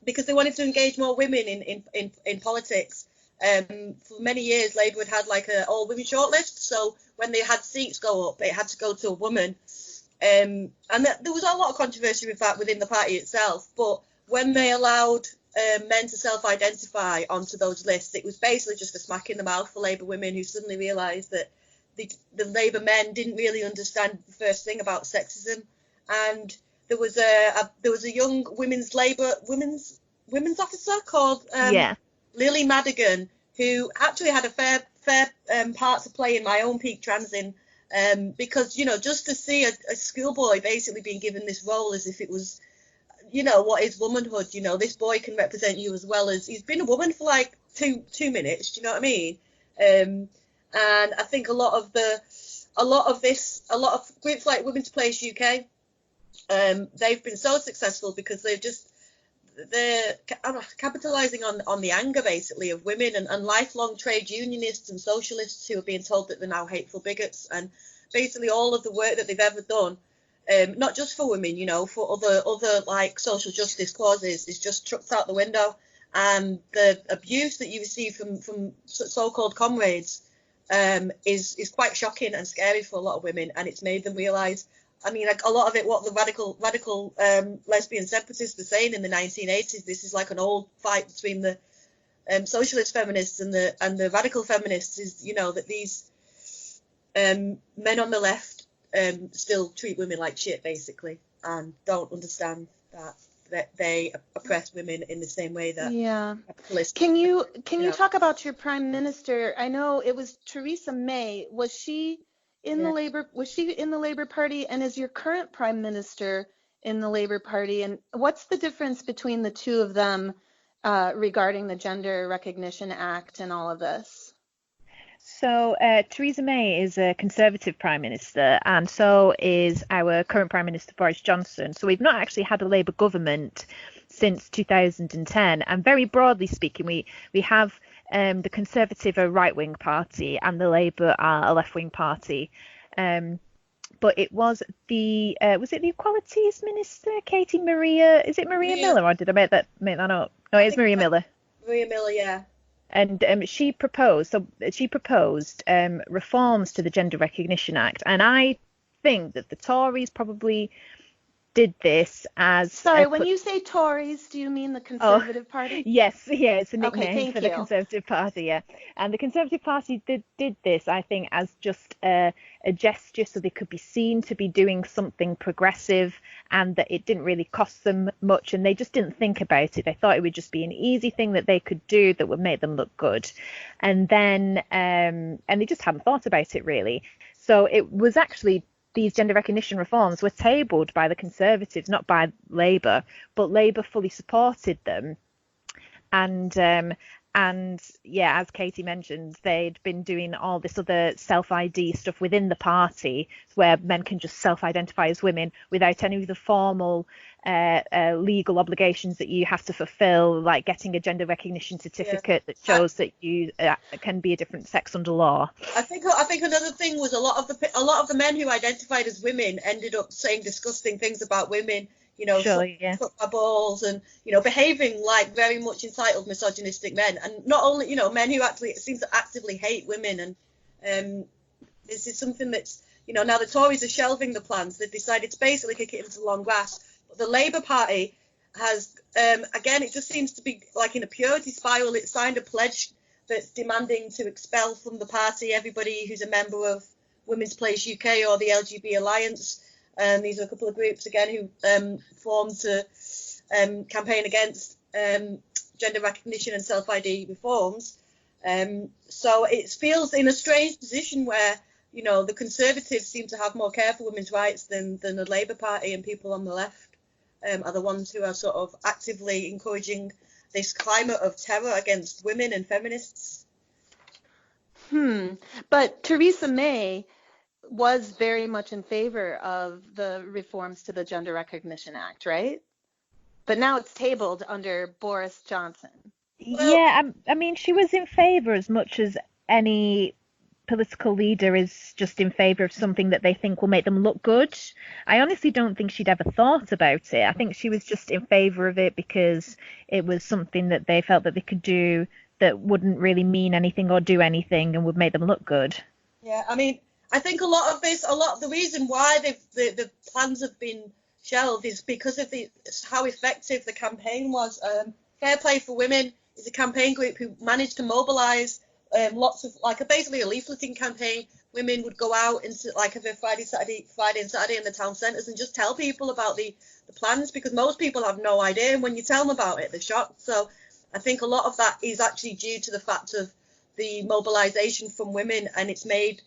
because they wanted to engage more women in politics. For many years, Labour had an all women shortlist, so when they had seats go up, it had to go to a woman. And there was a lot of controversy with that within the party itself. But when they allowed men to self-identify onto those lists, it was basically just a smack in the mouth for Labour women who suddenly realised that the Labour men didn't really understand the first thing about sexism. And there was a young women's officer called Lily Madigan, who actually had a fair part to play in my own peak transing. Because, just to see a schoolboy basically being given this role as if it was, what is womanhood? This boy can represent you as well as he's been a woman for 2 minutes. Do you know what I mean? And I think a lot of groups like Women's Place UK, they've been so successful because they're capitalising on the anger basically of women and lifelong trade unionists and socialists who are being told that they're now hateful bigots, and basically all of the work that they've ever done, not just for women, for other social justice causes, is just chucked out the window. And the abuse that you receive from so-called comrades is quite shocking and scary for a lot of women, and it's made them realise. I mean, a lot of it, what the radical lesbian separatists were saying in the 1980s, this is like an old fight between the socialist feminists and the radical feminists, is, that these men on the left still treat women like shit, basically, and don't understand that they oppress women in the same way that capitalists. Can you talk about your prime minister? I know it was Theresa May. Was she in the Labour Party, and is your current prime minister in the Labour Party? And what's the difference between the two of them regarding the Gender Recognition Act and all of this? So Theresa May is a Conservative Prime Minister, and so is our current Prime Minister Boris Johnson. So we've not actually had a Labour government since 2010. And very broadly speaking, we have the Conservative a right-wing party and the Labour are a left-wing party. But it was the Equalities Minister, Katie Maria? Is it Maria Miller, or did I make that up? No, it's Maria Miller. Maria Miller, yeah. And she proposed reforms to the Gender Recognition Act, and I think that the Tories probably did this as... Sorry, when you say Tories, do you mean the Conservative Party? Yes, it's a nickname for the Conservative Party, yeah. And the Conservative Party did this, I think, as just a gesture so they could be seen to be doing something progressive, and that it didn't really cost them much, and they just didn't think about it. They thought it would just be an easy thing that they could do that would make them look good. And then, and they just hadn't thought about it really. So it was actually... These gender recognition reforms were tabled by the Conservatives, not by Labour, but Labour fully supported them. And And yeah, as Katie mentioned, they'd been doing all this other self-ID stuff within the party where men can just self-identify as women without any of the formal legal obligations that you have to fulfill, like getting a gender recognition certificate that shows that you can be a different sex under law. I think another thing was a lot of the men who identified as women ended up saying disgusting things about women. Suck my balls, and behaving like very much entitled misogynistic men, and not only men who actually seem to actively hate women. And this is something that's now the Tories are shelving the plans. They've decided to basically kick it into the long grass. But the Labour Party has again, it just seems to be like in a purity spiral. It signed a pledge that's demanding to expel from the party everybody who's a member of Women's Place UK or the LGB Alliance. These are a couple of groups again who formed to campaign against gender recognition and self-ID reforms. So it feels in a strange position where the Conservatives seem to have more care for women's rights than the Labour Party, and people on the left are the ones who are sort of actively encouraging this climate of terror against women and feminists. But Theresa May was very much in favor of the reforms to the Gender Recognition Act, right? But now it's tabled under Boris Johnson. I mean, she was in favor as much as any political leader is just in favor of something that they think will make them look good. I honestly don't think she'd ever thought about it. I think she was just in favor of it because it was something that they felt that they could do that wouldn't really mean anything or do anything and would make them look good. Yeah, I mean, I think a lot of the reason why the plans have been shelved is because of how effective the campaign was. Fair Play for Women is a campaign group who managed to mobilise lots of, basically a leafleting campaign. Women would go out into every Friday and Saturday in the town centres and just tell people about the plans, because most people have no idea, and when you tell them about it, they're shocked. So I think a lot of that is actually due to the fact of the mobilisation from women, and it's made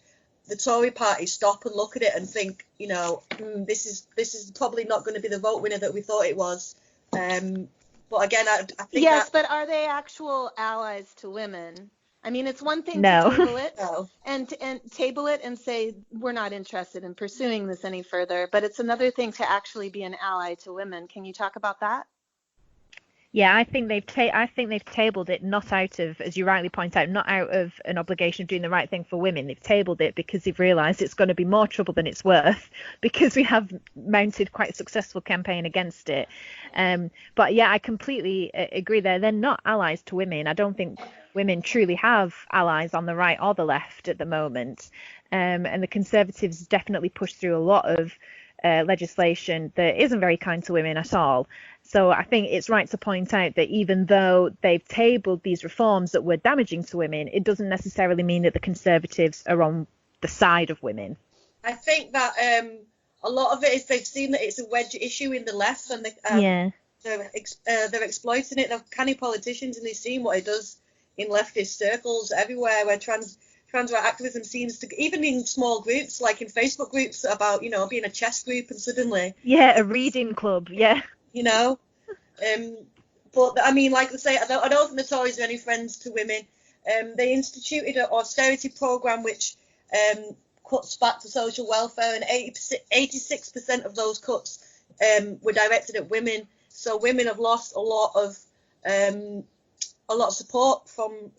the Tory party stop and look at it and think, this is probably not going to be the vote winner that we thought it was. But again, I think but are they actual allies to women? I mean, it's one thing to table it and table it and say we're not interested in pursuing this any further, but it's another thing to actually be an ally to women. Can you talk about that? Yeah, I think they've tabled it not out of, as you rightly point out, not out of an obligation of doing the right thing for women. They've tabled it because they've realised it's going to be more trouble than it's worth, because we have mounted quite a successful campaign against it. But yeah, I completely agree there. They're not allies to women. I don't think women truly have allies on the right or the left at the moment. And the Conservatives definitely pushed through a lot of legislation that isn't very kind to women at all. So I think it's right to point out that even though they've tabled these reforms that were damaging to women, it doesn't necessarily mean that the Conservatives are on the side of women. I think that a lot of it is they've seen that it's a wedge issue in the left, and they're exploiting it. They're canny politicians, and they've seen what it does in leftist circles everywhere, where trans right activism seems to, even in small groups, like in Facebook groups about, being a chess group, and suddenly... Yeah, a reading club, yeah. But I mean, like I say, I don't think the Tories are any friends to women. They instituted an austerity programme which cuts back to social welfare, and 86% of those cuts were directed at women. So women have lost a lot of support from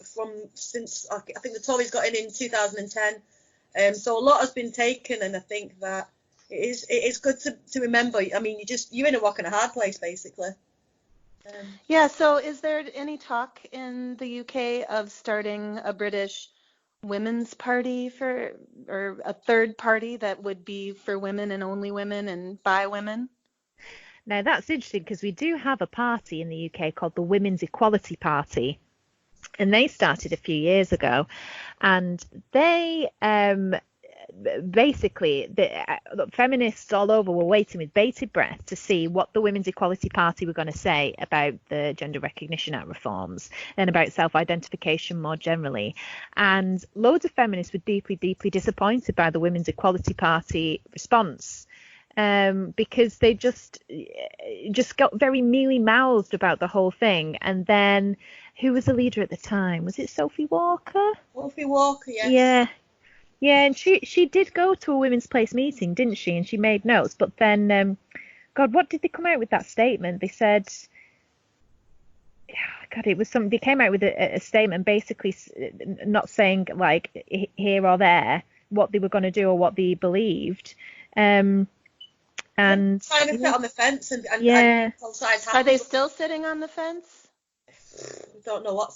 since I think the Tories got in 2010. So a lot has been taken, and I think that it is good to remember. I mean, you're in a rock and a hard place, basically. So is there any talk in the UK of starting a British women's party or a third party that would be for women and only women and by women? Now, that's interesting, because we do have a party in the UK called the Women's Equality Party, and they started a few years ago, and they basically, the feminists all over were waiting with bated breath to see what the Women's Equality Party were going to say about the Gender Recognition Act reforms and about self-identification more generally. And loads of feminists were deeply, deeply disappointed by the Women's Equality Party response. because they just got very mealy-mouthed about the whole thing. And then, who was the leader at the time? Was it Sophie Walker? Sophie Walker, yes. Yeah. Yeah, and she did go to a Women's Place meeting, didn't she? And she made notes. But then, God, what did they come out with that statement? They said, God, it was something. They came out with a statement basically not saying like here or there what they were going to do or what they believed. And trying to sit on the fence and both sides. Are they still sitting on the fence? I don't know.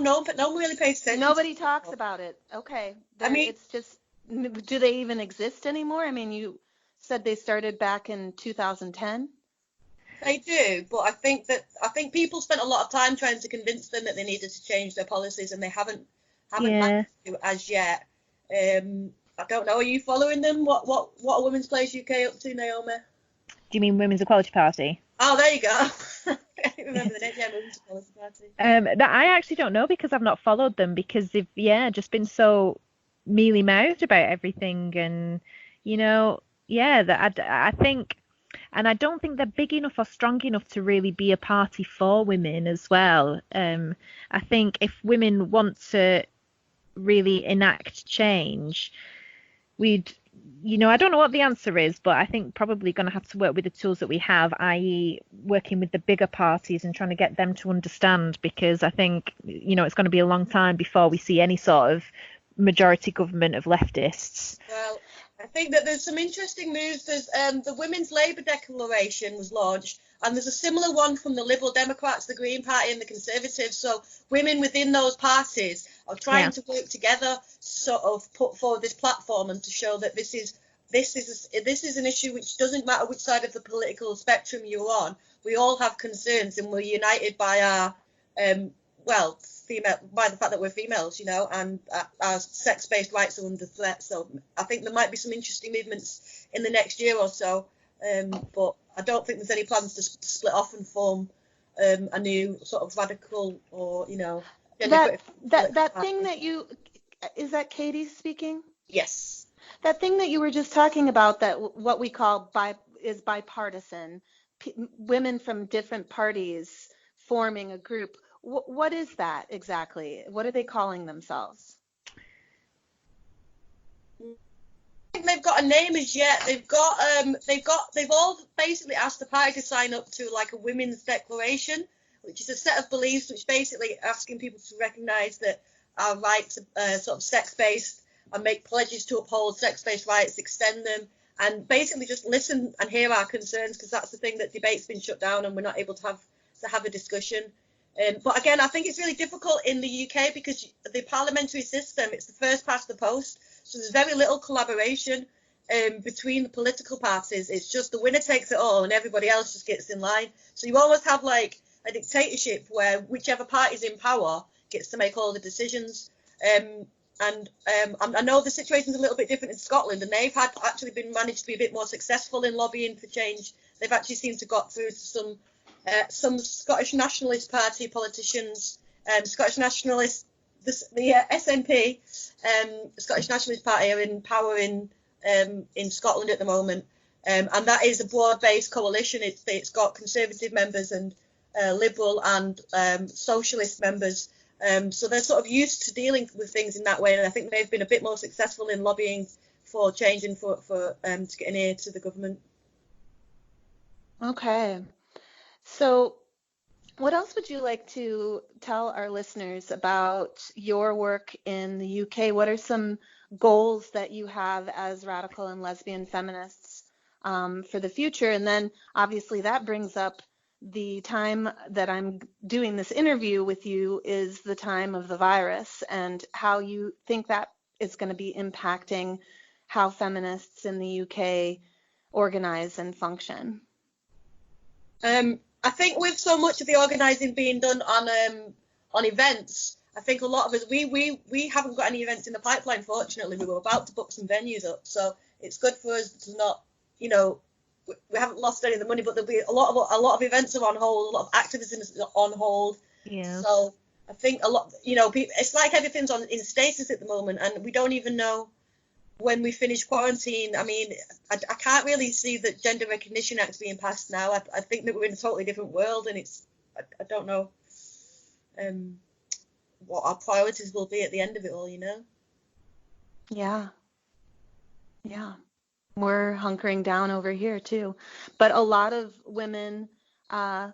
No one really pays attention. Nobody talks about it. Okay. It's just, do they even exist anymore? I mean, you said they started back in 2010. They do, but I think people spent a lot of time trying to convince them that they needed to change their policies, and they haven't managed to as yet. I don't know. Are you following them? What are Women's Place UK up to, Naomi? Do you mean Women's Equality Party? Oh, there you go. I can't remember the name. Yeah, Women's Equality Party. I actually don't know because I've not followed them because they've just been so mealy-mouthed about everything, and that I think. And I don't think they're big enough or strong enough to really be a party for women as well. I think if women want to really enact change, I don't know what the answer is, but I think probably going to have to work with the tools that we have, i.e. working with the bigger parties and trying to get them to understand, because I think, it's going to be a long time before we see any sort of majority government of leftists. Well, I think that there's some interesting moves. There's the Women's Labour Declaration was launched, and there's a similar one from the Liberal Democrats, the Green Party, and the Conservatives. So women within those parties are trying to work together to sort of put forward this platform and to show that this is an issue which doesn't matter which side of the political spectrum you're on. We all have concerns, and we're united by our by the fact that we're females, and our sex-based rights are under threat. So I think there might be some interesting movements in the next year or so, but I don't think there's any plans to split off and form a new sort of radical or, that thing that is that Katie speaking? Yes. That thing that you were just talking about, that what we call is bipartisan, women from different parties forming a group. What is that exactly? What are they calling themselves? I think they've got a name as yet. They've all basically asked the party to sign up to like a women's declaration, which is a set of beliefs which basically asking people to recognise that our rights are sort of sex-based and make pledges to uphold sex-based rights, extend them, and basically just listen and hear our concerns, because that's the thing that debate's been shut down and we're not able to have a discussion. But again, I think it's really difficult in the UK because the parliamentary system, it's the first past the post, so there's very little collaboration between the political parties. It's just the winner takes it all and everybody else just gets in line. So you almost have like a dictatorship where whichever party's in power gets to make all the decisions. I know the situation's a little bit different in Scotland, and they've managed to be a bit more successful in lobbying for change. They've actually seemed to got through to some Scottish Nationalist Party politicians, Scottish Nationalists, the SNP, Scottish Nationalist Party, are in power in Scotland at the moment, and that is a broad-based coalition. It's got Conservative members and Liberal and Socialist members, so they're sort of used to dealing with things in that way, and I think they've been a bit more successful in lobbying for change and for to get an ear to the government. Okay. So what else would you like to tell our listeners about your work in the UK? What are some goals that you have as radical and lesbian feminists for the future? And then obviously that brings up the time that I'm doing this interview with you is the time of the virus, and how you think that is going to be impacting how feminists in the UK organize and function. I think with so much of the organising being done on events, I think a lot of us, we haven't got any events in the pipeline, fortunately. We were about to book some venues up, so it's good for us to not, we haven't lost any of the money, but there'll be a lot of events are on hold, a lot of activism is on hold. Yeah. So I think a lot, people, it's like everything's in status at the moment, and we don't even know when we finish quarantine, I mean, I can't really see the Gender Recognition Act being passed now. I think that we're in a totally different world, and I don't know what our priorities will be at the end of it all, you know? Yeah. We're hunkering down over here too. But a lot of women are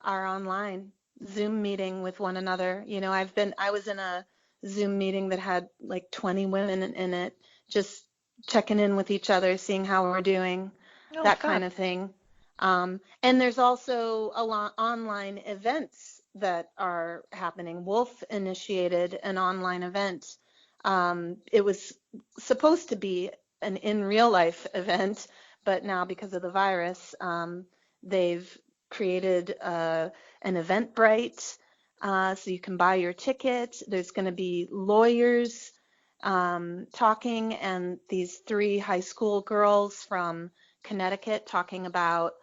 online, Zoom meeting with one another. You know, I was in a Zoom meeting that had like 20 women in it, just checking in with each other, seeing how we're doing, that kind of thing. And there's also a lot online events that are happening. Wolf initiated an online event. It was supposed to be an in real life event, but now because of the virus, they've created an Eventbrite, so you can buy your ticket. There's going to be lawyers talking, and these 3 high school girls from Connecticut talking about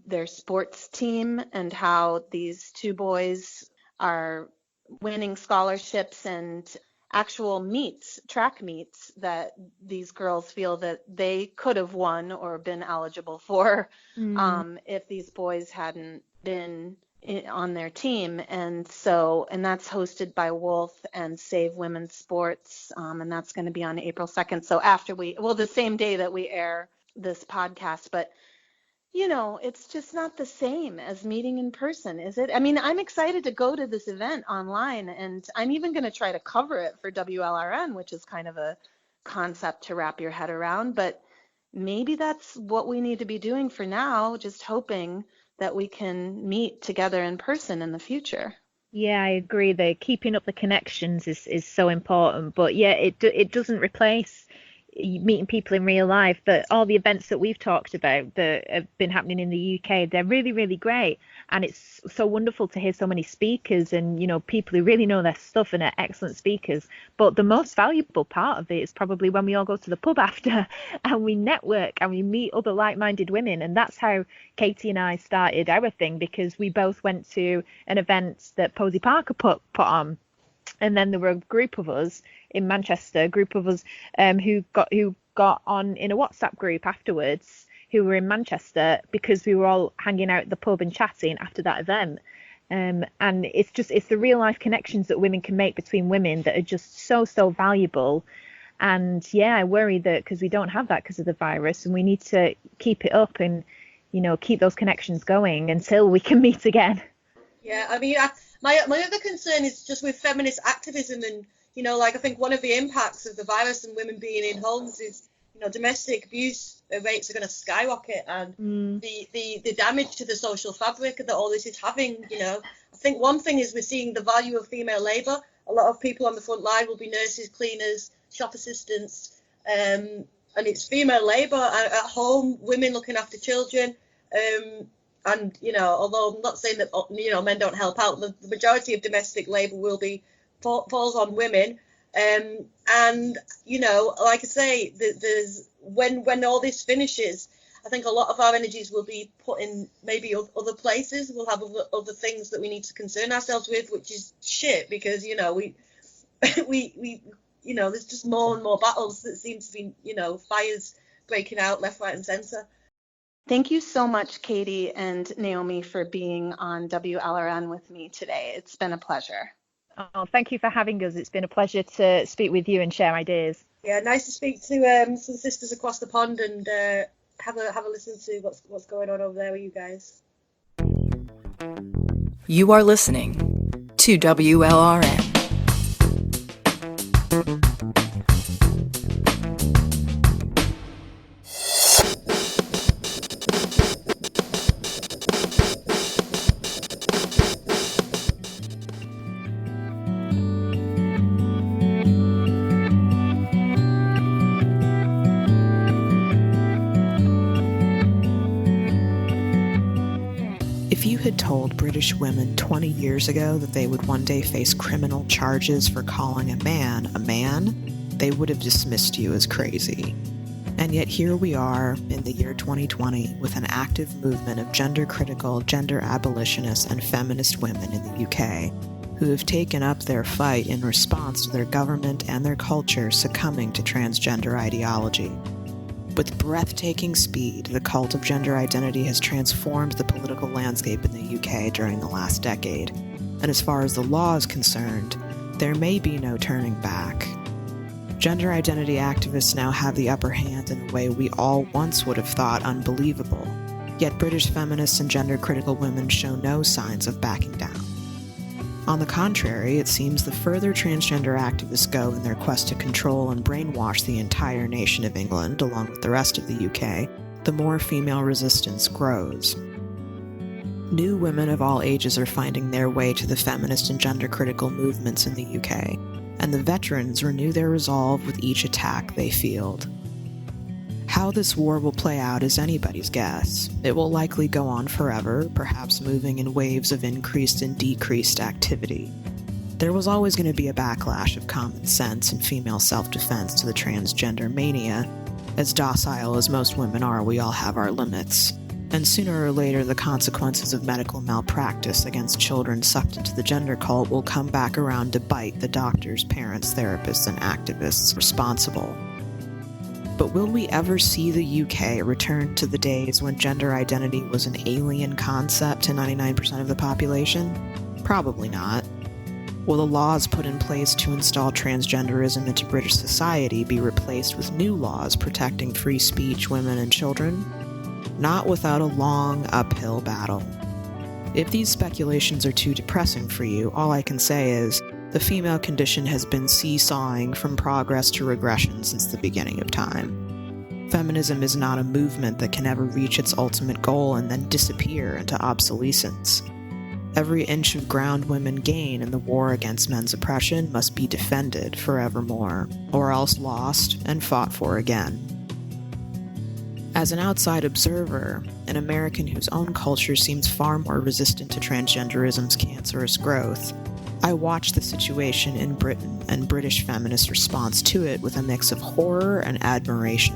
their sports team and how these 2 boys are winning scholarships and actual meets, track meets, that these girls feel that they could have won or been eligible for if these boys hadn't been on their team. And that's hosted by Wolf and Save Women's Sports, and that's going to be on April 2nd. So after the same day that we air this podcast. But you know, it's just not the same as meeting in person, is it? I mean, I'm excited to go to this event online, and I'm even going to try to cover it for WLRN, which is kind of a concept to wrap your head around. But maybe that's what we need to be doing for now, just hoping that we can meet together in person in the future. Yeah, I agree. Keeping up the connections is so important. But yeah, it doesn't replace meeting people in real life. But all the events that we've talked about that have been happening in the UK, they're really, really great. And it's so wonderful to hear so many speakers and, you know, people who really know their stuff and are excellent speakers. But the most valuable part of it is probably when we all go to the pub after and we network and we meet other like-minded women. And that's how Katie and I started our thing, because we both went to an event that Posie Parker put on. And then there were a group of us in Manchester, who got on in a WhatsApp group afterwards, who were in Manchester, because we were all hanging out at the pub and chatting after that event. And it's the real life connections that women can make between women that are just so valuable. And yeah, I worry that because we don't have that because of the virus, and we need to keep it up and, you know, keep those connections going until we can meet again. Yeah, I mean, my other concern is just with feminist activism, and, you know, like, I think one of the impacts of the virus and women being in homes is, you know, domestic abuse rates are going to skyrocket, and the damage to the social fabric that all this is having. You know, I think one thing is we're seeing the value of female labour. A lot of people on the front line will be nurses, cleaners, shop assistants, and it's female labour at home, women looking after children. And, you know, although I'm not saying that, you know, men don't help out, the majority of domestic labour will be falls on women. And, you know, like I say, there's when all this finishes, I think a lot of our energies will be put in maybe other places. We'll have other things that we need to concern ourselves with, which is shit, because, you know, we you know, there's just more and more battles that seem to be, you know, fires breaking out left, right and centre. Thank you so much, Katie and Naomi, for being on WLRN with me today. It's been a pleasure. Oh, thank you for having us. It's been a pleasure to speak with you and share ideas. Yeah, nice to speak to some sisters across the pond and have a listen to what's going on over there with you guys. You are listening to WLRN. If you had told British women 20 years ago that they would one day face criminal charges for calling a man, they would have dismissed you as crazy. And yet here we are in the year 2020 with an active movement of gender-critical, gender abolitionists, and feminist women in the UK who have taken up their fight in response to their government and their culture succumbing to transgender ideology. With breathtaking speed, the cult of gender identity has transformed the political landscape in the UK during the last decade, and as far as the law is concerned, there may be no turning back. Gender identity activists now have the upper hand in a way we all once would have thought unbelievable, yet British feminists and gender-critical women show no signs of backing down. On the contrary, it seems the further transgender activists go in their quest to control and brainwash the entire nation of England, along with the rest of the UK, the more female resistance grows. New women of all ages are finding their way to the feminist and gender-critical movements in the UK, and the veterans renew their resolve with each attack they field. How this war will play out is anybody's guess. It will likely go on forever, perhaps moving in waves of increased and decreased activity. There was always going to be a backlash of common sense and female self-defense to the transgender mania. As docile as most women are, we all have our limits. And sooner or later, the consequences of medical malpractice against children sucked into the gender cult will come back around to bite the doctors, parents, therapists, and activists responsible. But will we ever see the UK return to the days when gender identity was an alien concept to 99% of the population? Probably not. Will the laws put in place to install transgenderism into British society be replaced with new laws protecting free speech, women, and children? Not without a long uphill battle. If these speculations are too depressing for you, all I can say is, the female condition has been seesawing from progress to regression since the beginning of time. Feminism is not a movement that can ever reach its ultimate goal and then disappear into obsolescence. Every inch of ground women gain in the war against men's oppression must be defended forevermore, or else lost and fought for again. As an outside observer, an American whose own culture seems far more resistant to transgenderism's cancerous growth, I watch the situation in Britain and British feminist response to it with a mix of horror and admiration.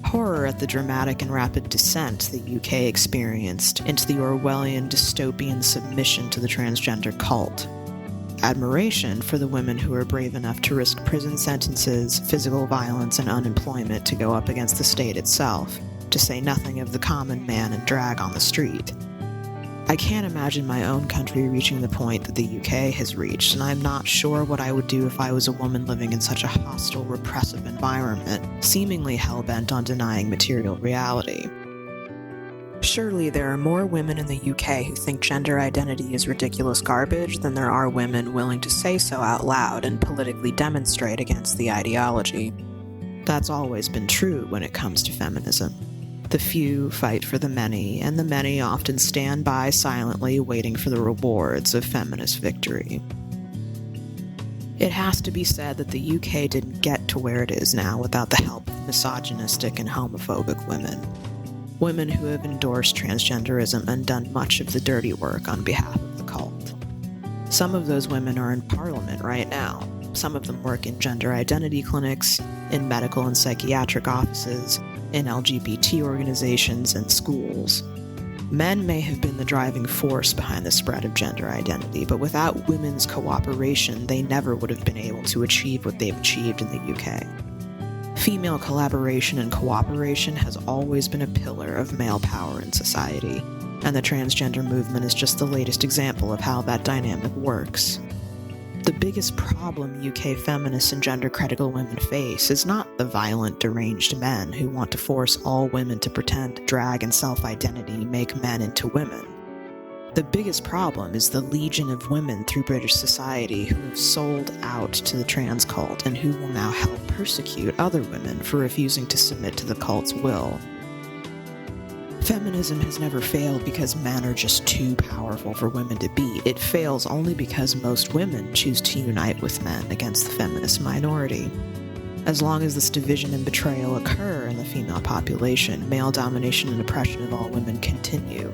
Horror at the dramatic and rapid descent the UK experienced into the Orwellian dystopian submission to the transgender cult. Admiration for the women who are brave enough to risk prison sentences, physical violence, and unemployment to go up against the state itself, to say nothing of the common man and drag on the street. I can't imagine my own country reaching the point that the UK has reached, and I'm not sure what I would do if I was a woman living in such a hostile, repressive environment, seemingly hell-bent on denying material reality. Surely there are more women in the UK who think gender identity is ridiculous garbage than there are women willing to say so out loud and politically demonstrate against the ideology. That's always been true when it comes to feminism. The few fight for the many, and the many often stand by silently waiting for the rewards of feminist victory. It has to be said that the UK didn't get to where it is now without the help of misogynistic and homophobic women. Women who have endorsed transgenderism and done much of the dirty work on behalf of the cult. Some of those women are in Parliament right now. Some of them work in gender identity clinics, in medical and psychiatric offices, in LGBT organizations and schools. Men may have been the driving force behind the spread of gender identity, but without women's cooperation, they never would have been able to achieve what they've achieved in the UK. Female collaboration and cooperation has always been a pillar of male power in society, and the transgender movement is just the latest example of how that dynamic works. The biggest problem UK feminists and gender-critical women face is not the violent, deranged men who want to force all women to pretend drag and self-identity make men into women. The biggest problem is the legion of women through British society who have sold out to the trans cult and who will now help persecute other women for refusing to submit to the cult's will. Feminism has never failed because men are just too powerful for women to beat. It fails only because most women choose to unite with men against the feminist minority. As long as this division and betrayal occur in the female population, male domination and oppression of all women continue.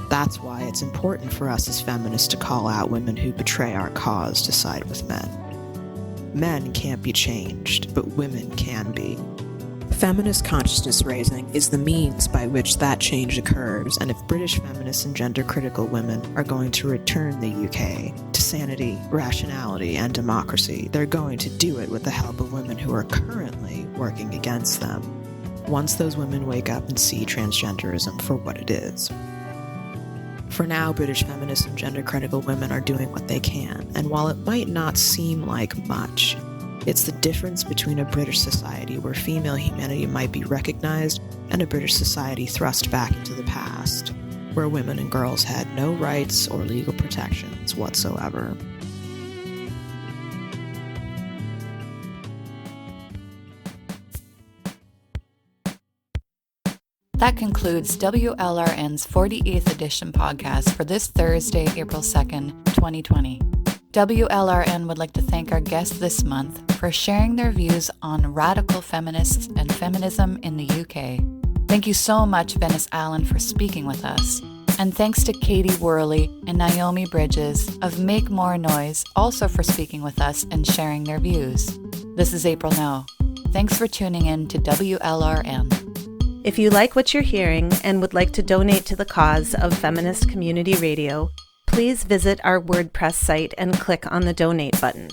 That's why it's important for us as feminists to call out women who betray our cause to side with men. Men can't be changed, but women can be. Feminist consciousness raising is the means by which that change occurs, and if British feminists and gender-critical women are going to return the UK to sanity, rationality, and democracy, they're going to do it with the help of women who are currently working against them, once those women wake up and see transgenderism for what it is. For now, British feminists and gender-critical women are doing what they can, and while it might not seem like much, it's the difference between a British society where female humanity might be recognized and a British society thrust back into the past, where women and girls had no rights or legal protections whatsoever. That concludes WLRN's 48th edition podcast for this Thursday, April 2nd, 2020. WLRN would like to thank our guests this month for sharing their views on radical feminists and feminism in the UK. Thank you so much, Venice Allan, for speaking with us. And thanks to Katie Worley and Naomi Bridges of Make More Noise also for speaking with us and sharing their views. This is April No. Thanks for tuning in to WLRN. If you like what you're hearing and would like to donate to the cause of feminist community radio, please visit our WordPress site and click on the donate button.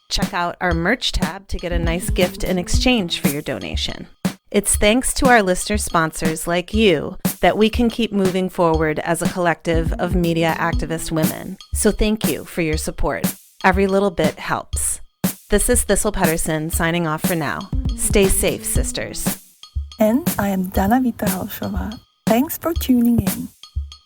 Check out our merch tab to get a nice gift in exchange for your donation. It's thanks to our listener sponsors like you that we can keep moving forward as a collective of media activist women. So thank you for your support. Every little bit helps. This is Thistle Pedersen signing off for now. Stay safe, sisters. And I am Jenna Vitalasova. Thanks for tuning in.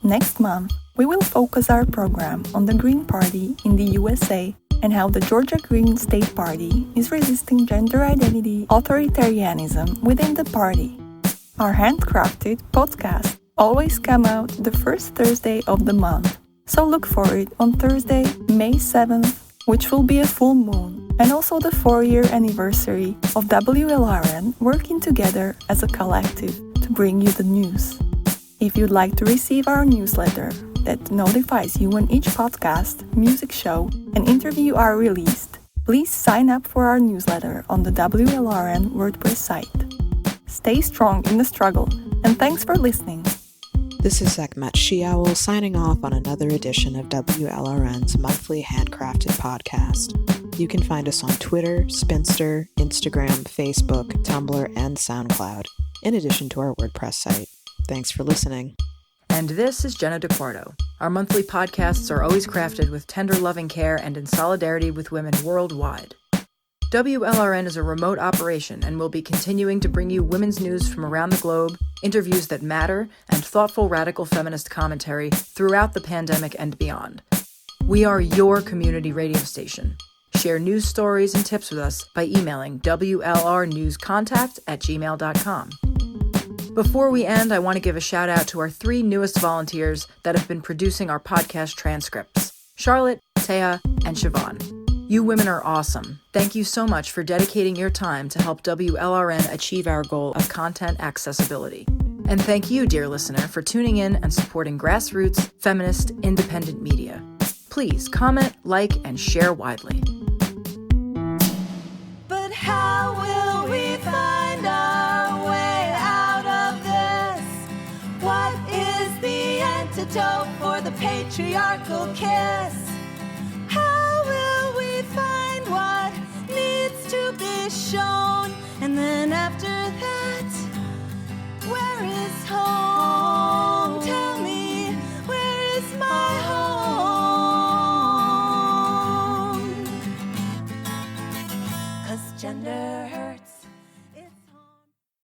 Next month, we will focus our program on the Green Party in the USA and how the Georgia Green State Party is resisting gender identity authoritarianism within the party. Our handcrafted podcast always come out the first Thursday of the month, so look for it on Thursday, May 7th, which will be a full moon, and also the 4-year anniversary of WLRN working together as a collective to bring you the news. If you'd like to receive our newsletter that notifies you when each podcast, music show, and interview are released, please sign up for our newsletter on the WLRN WordPress site. Stay strong in the struggle, and thanks for listening. This is Sekhmet She-Owl signing off on another edition of WLRN's monthly handcrafted podcast. You can find us on Twitter, Spinster, Instagram, Facebook, Tumblr, and SoundCloud, in addition to our WordPress site. Thanks for listening. And this is Jenna DeQuardo. Our monthly podcasts are always crafted with tender loving care and in solidarity with women worldwide. WLRN is a remote operation and will be continuing to bring you women's news from around the globe, interviews that matter, and thoughtful radical feminist commentary throughout the pandemic and beyond. We are your community radio station. Share news stories and tips with us by emailing WLRnewscontact@gmail.com. Before we end, I want to give a shout out to our 3 newest volunteers that have been producing our podcast transcripts, Charlotte, Teha, and Siobhan. You women are awesome. Thank you so much for dedicating your time to help WLRN achieve our goal of content accessibility. And thank you, dear listener, for tuning in and supporting grassroots, feminist, independent media. Please comment, like, and share widely. But how will we find our way out of this? What is the antidote for the patriarchal kiss? How will we find what needs to be shown? And then after that, where is home? Tell me, where is my home? 'Cause gender hurts.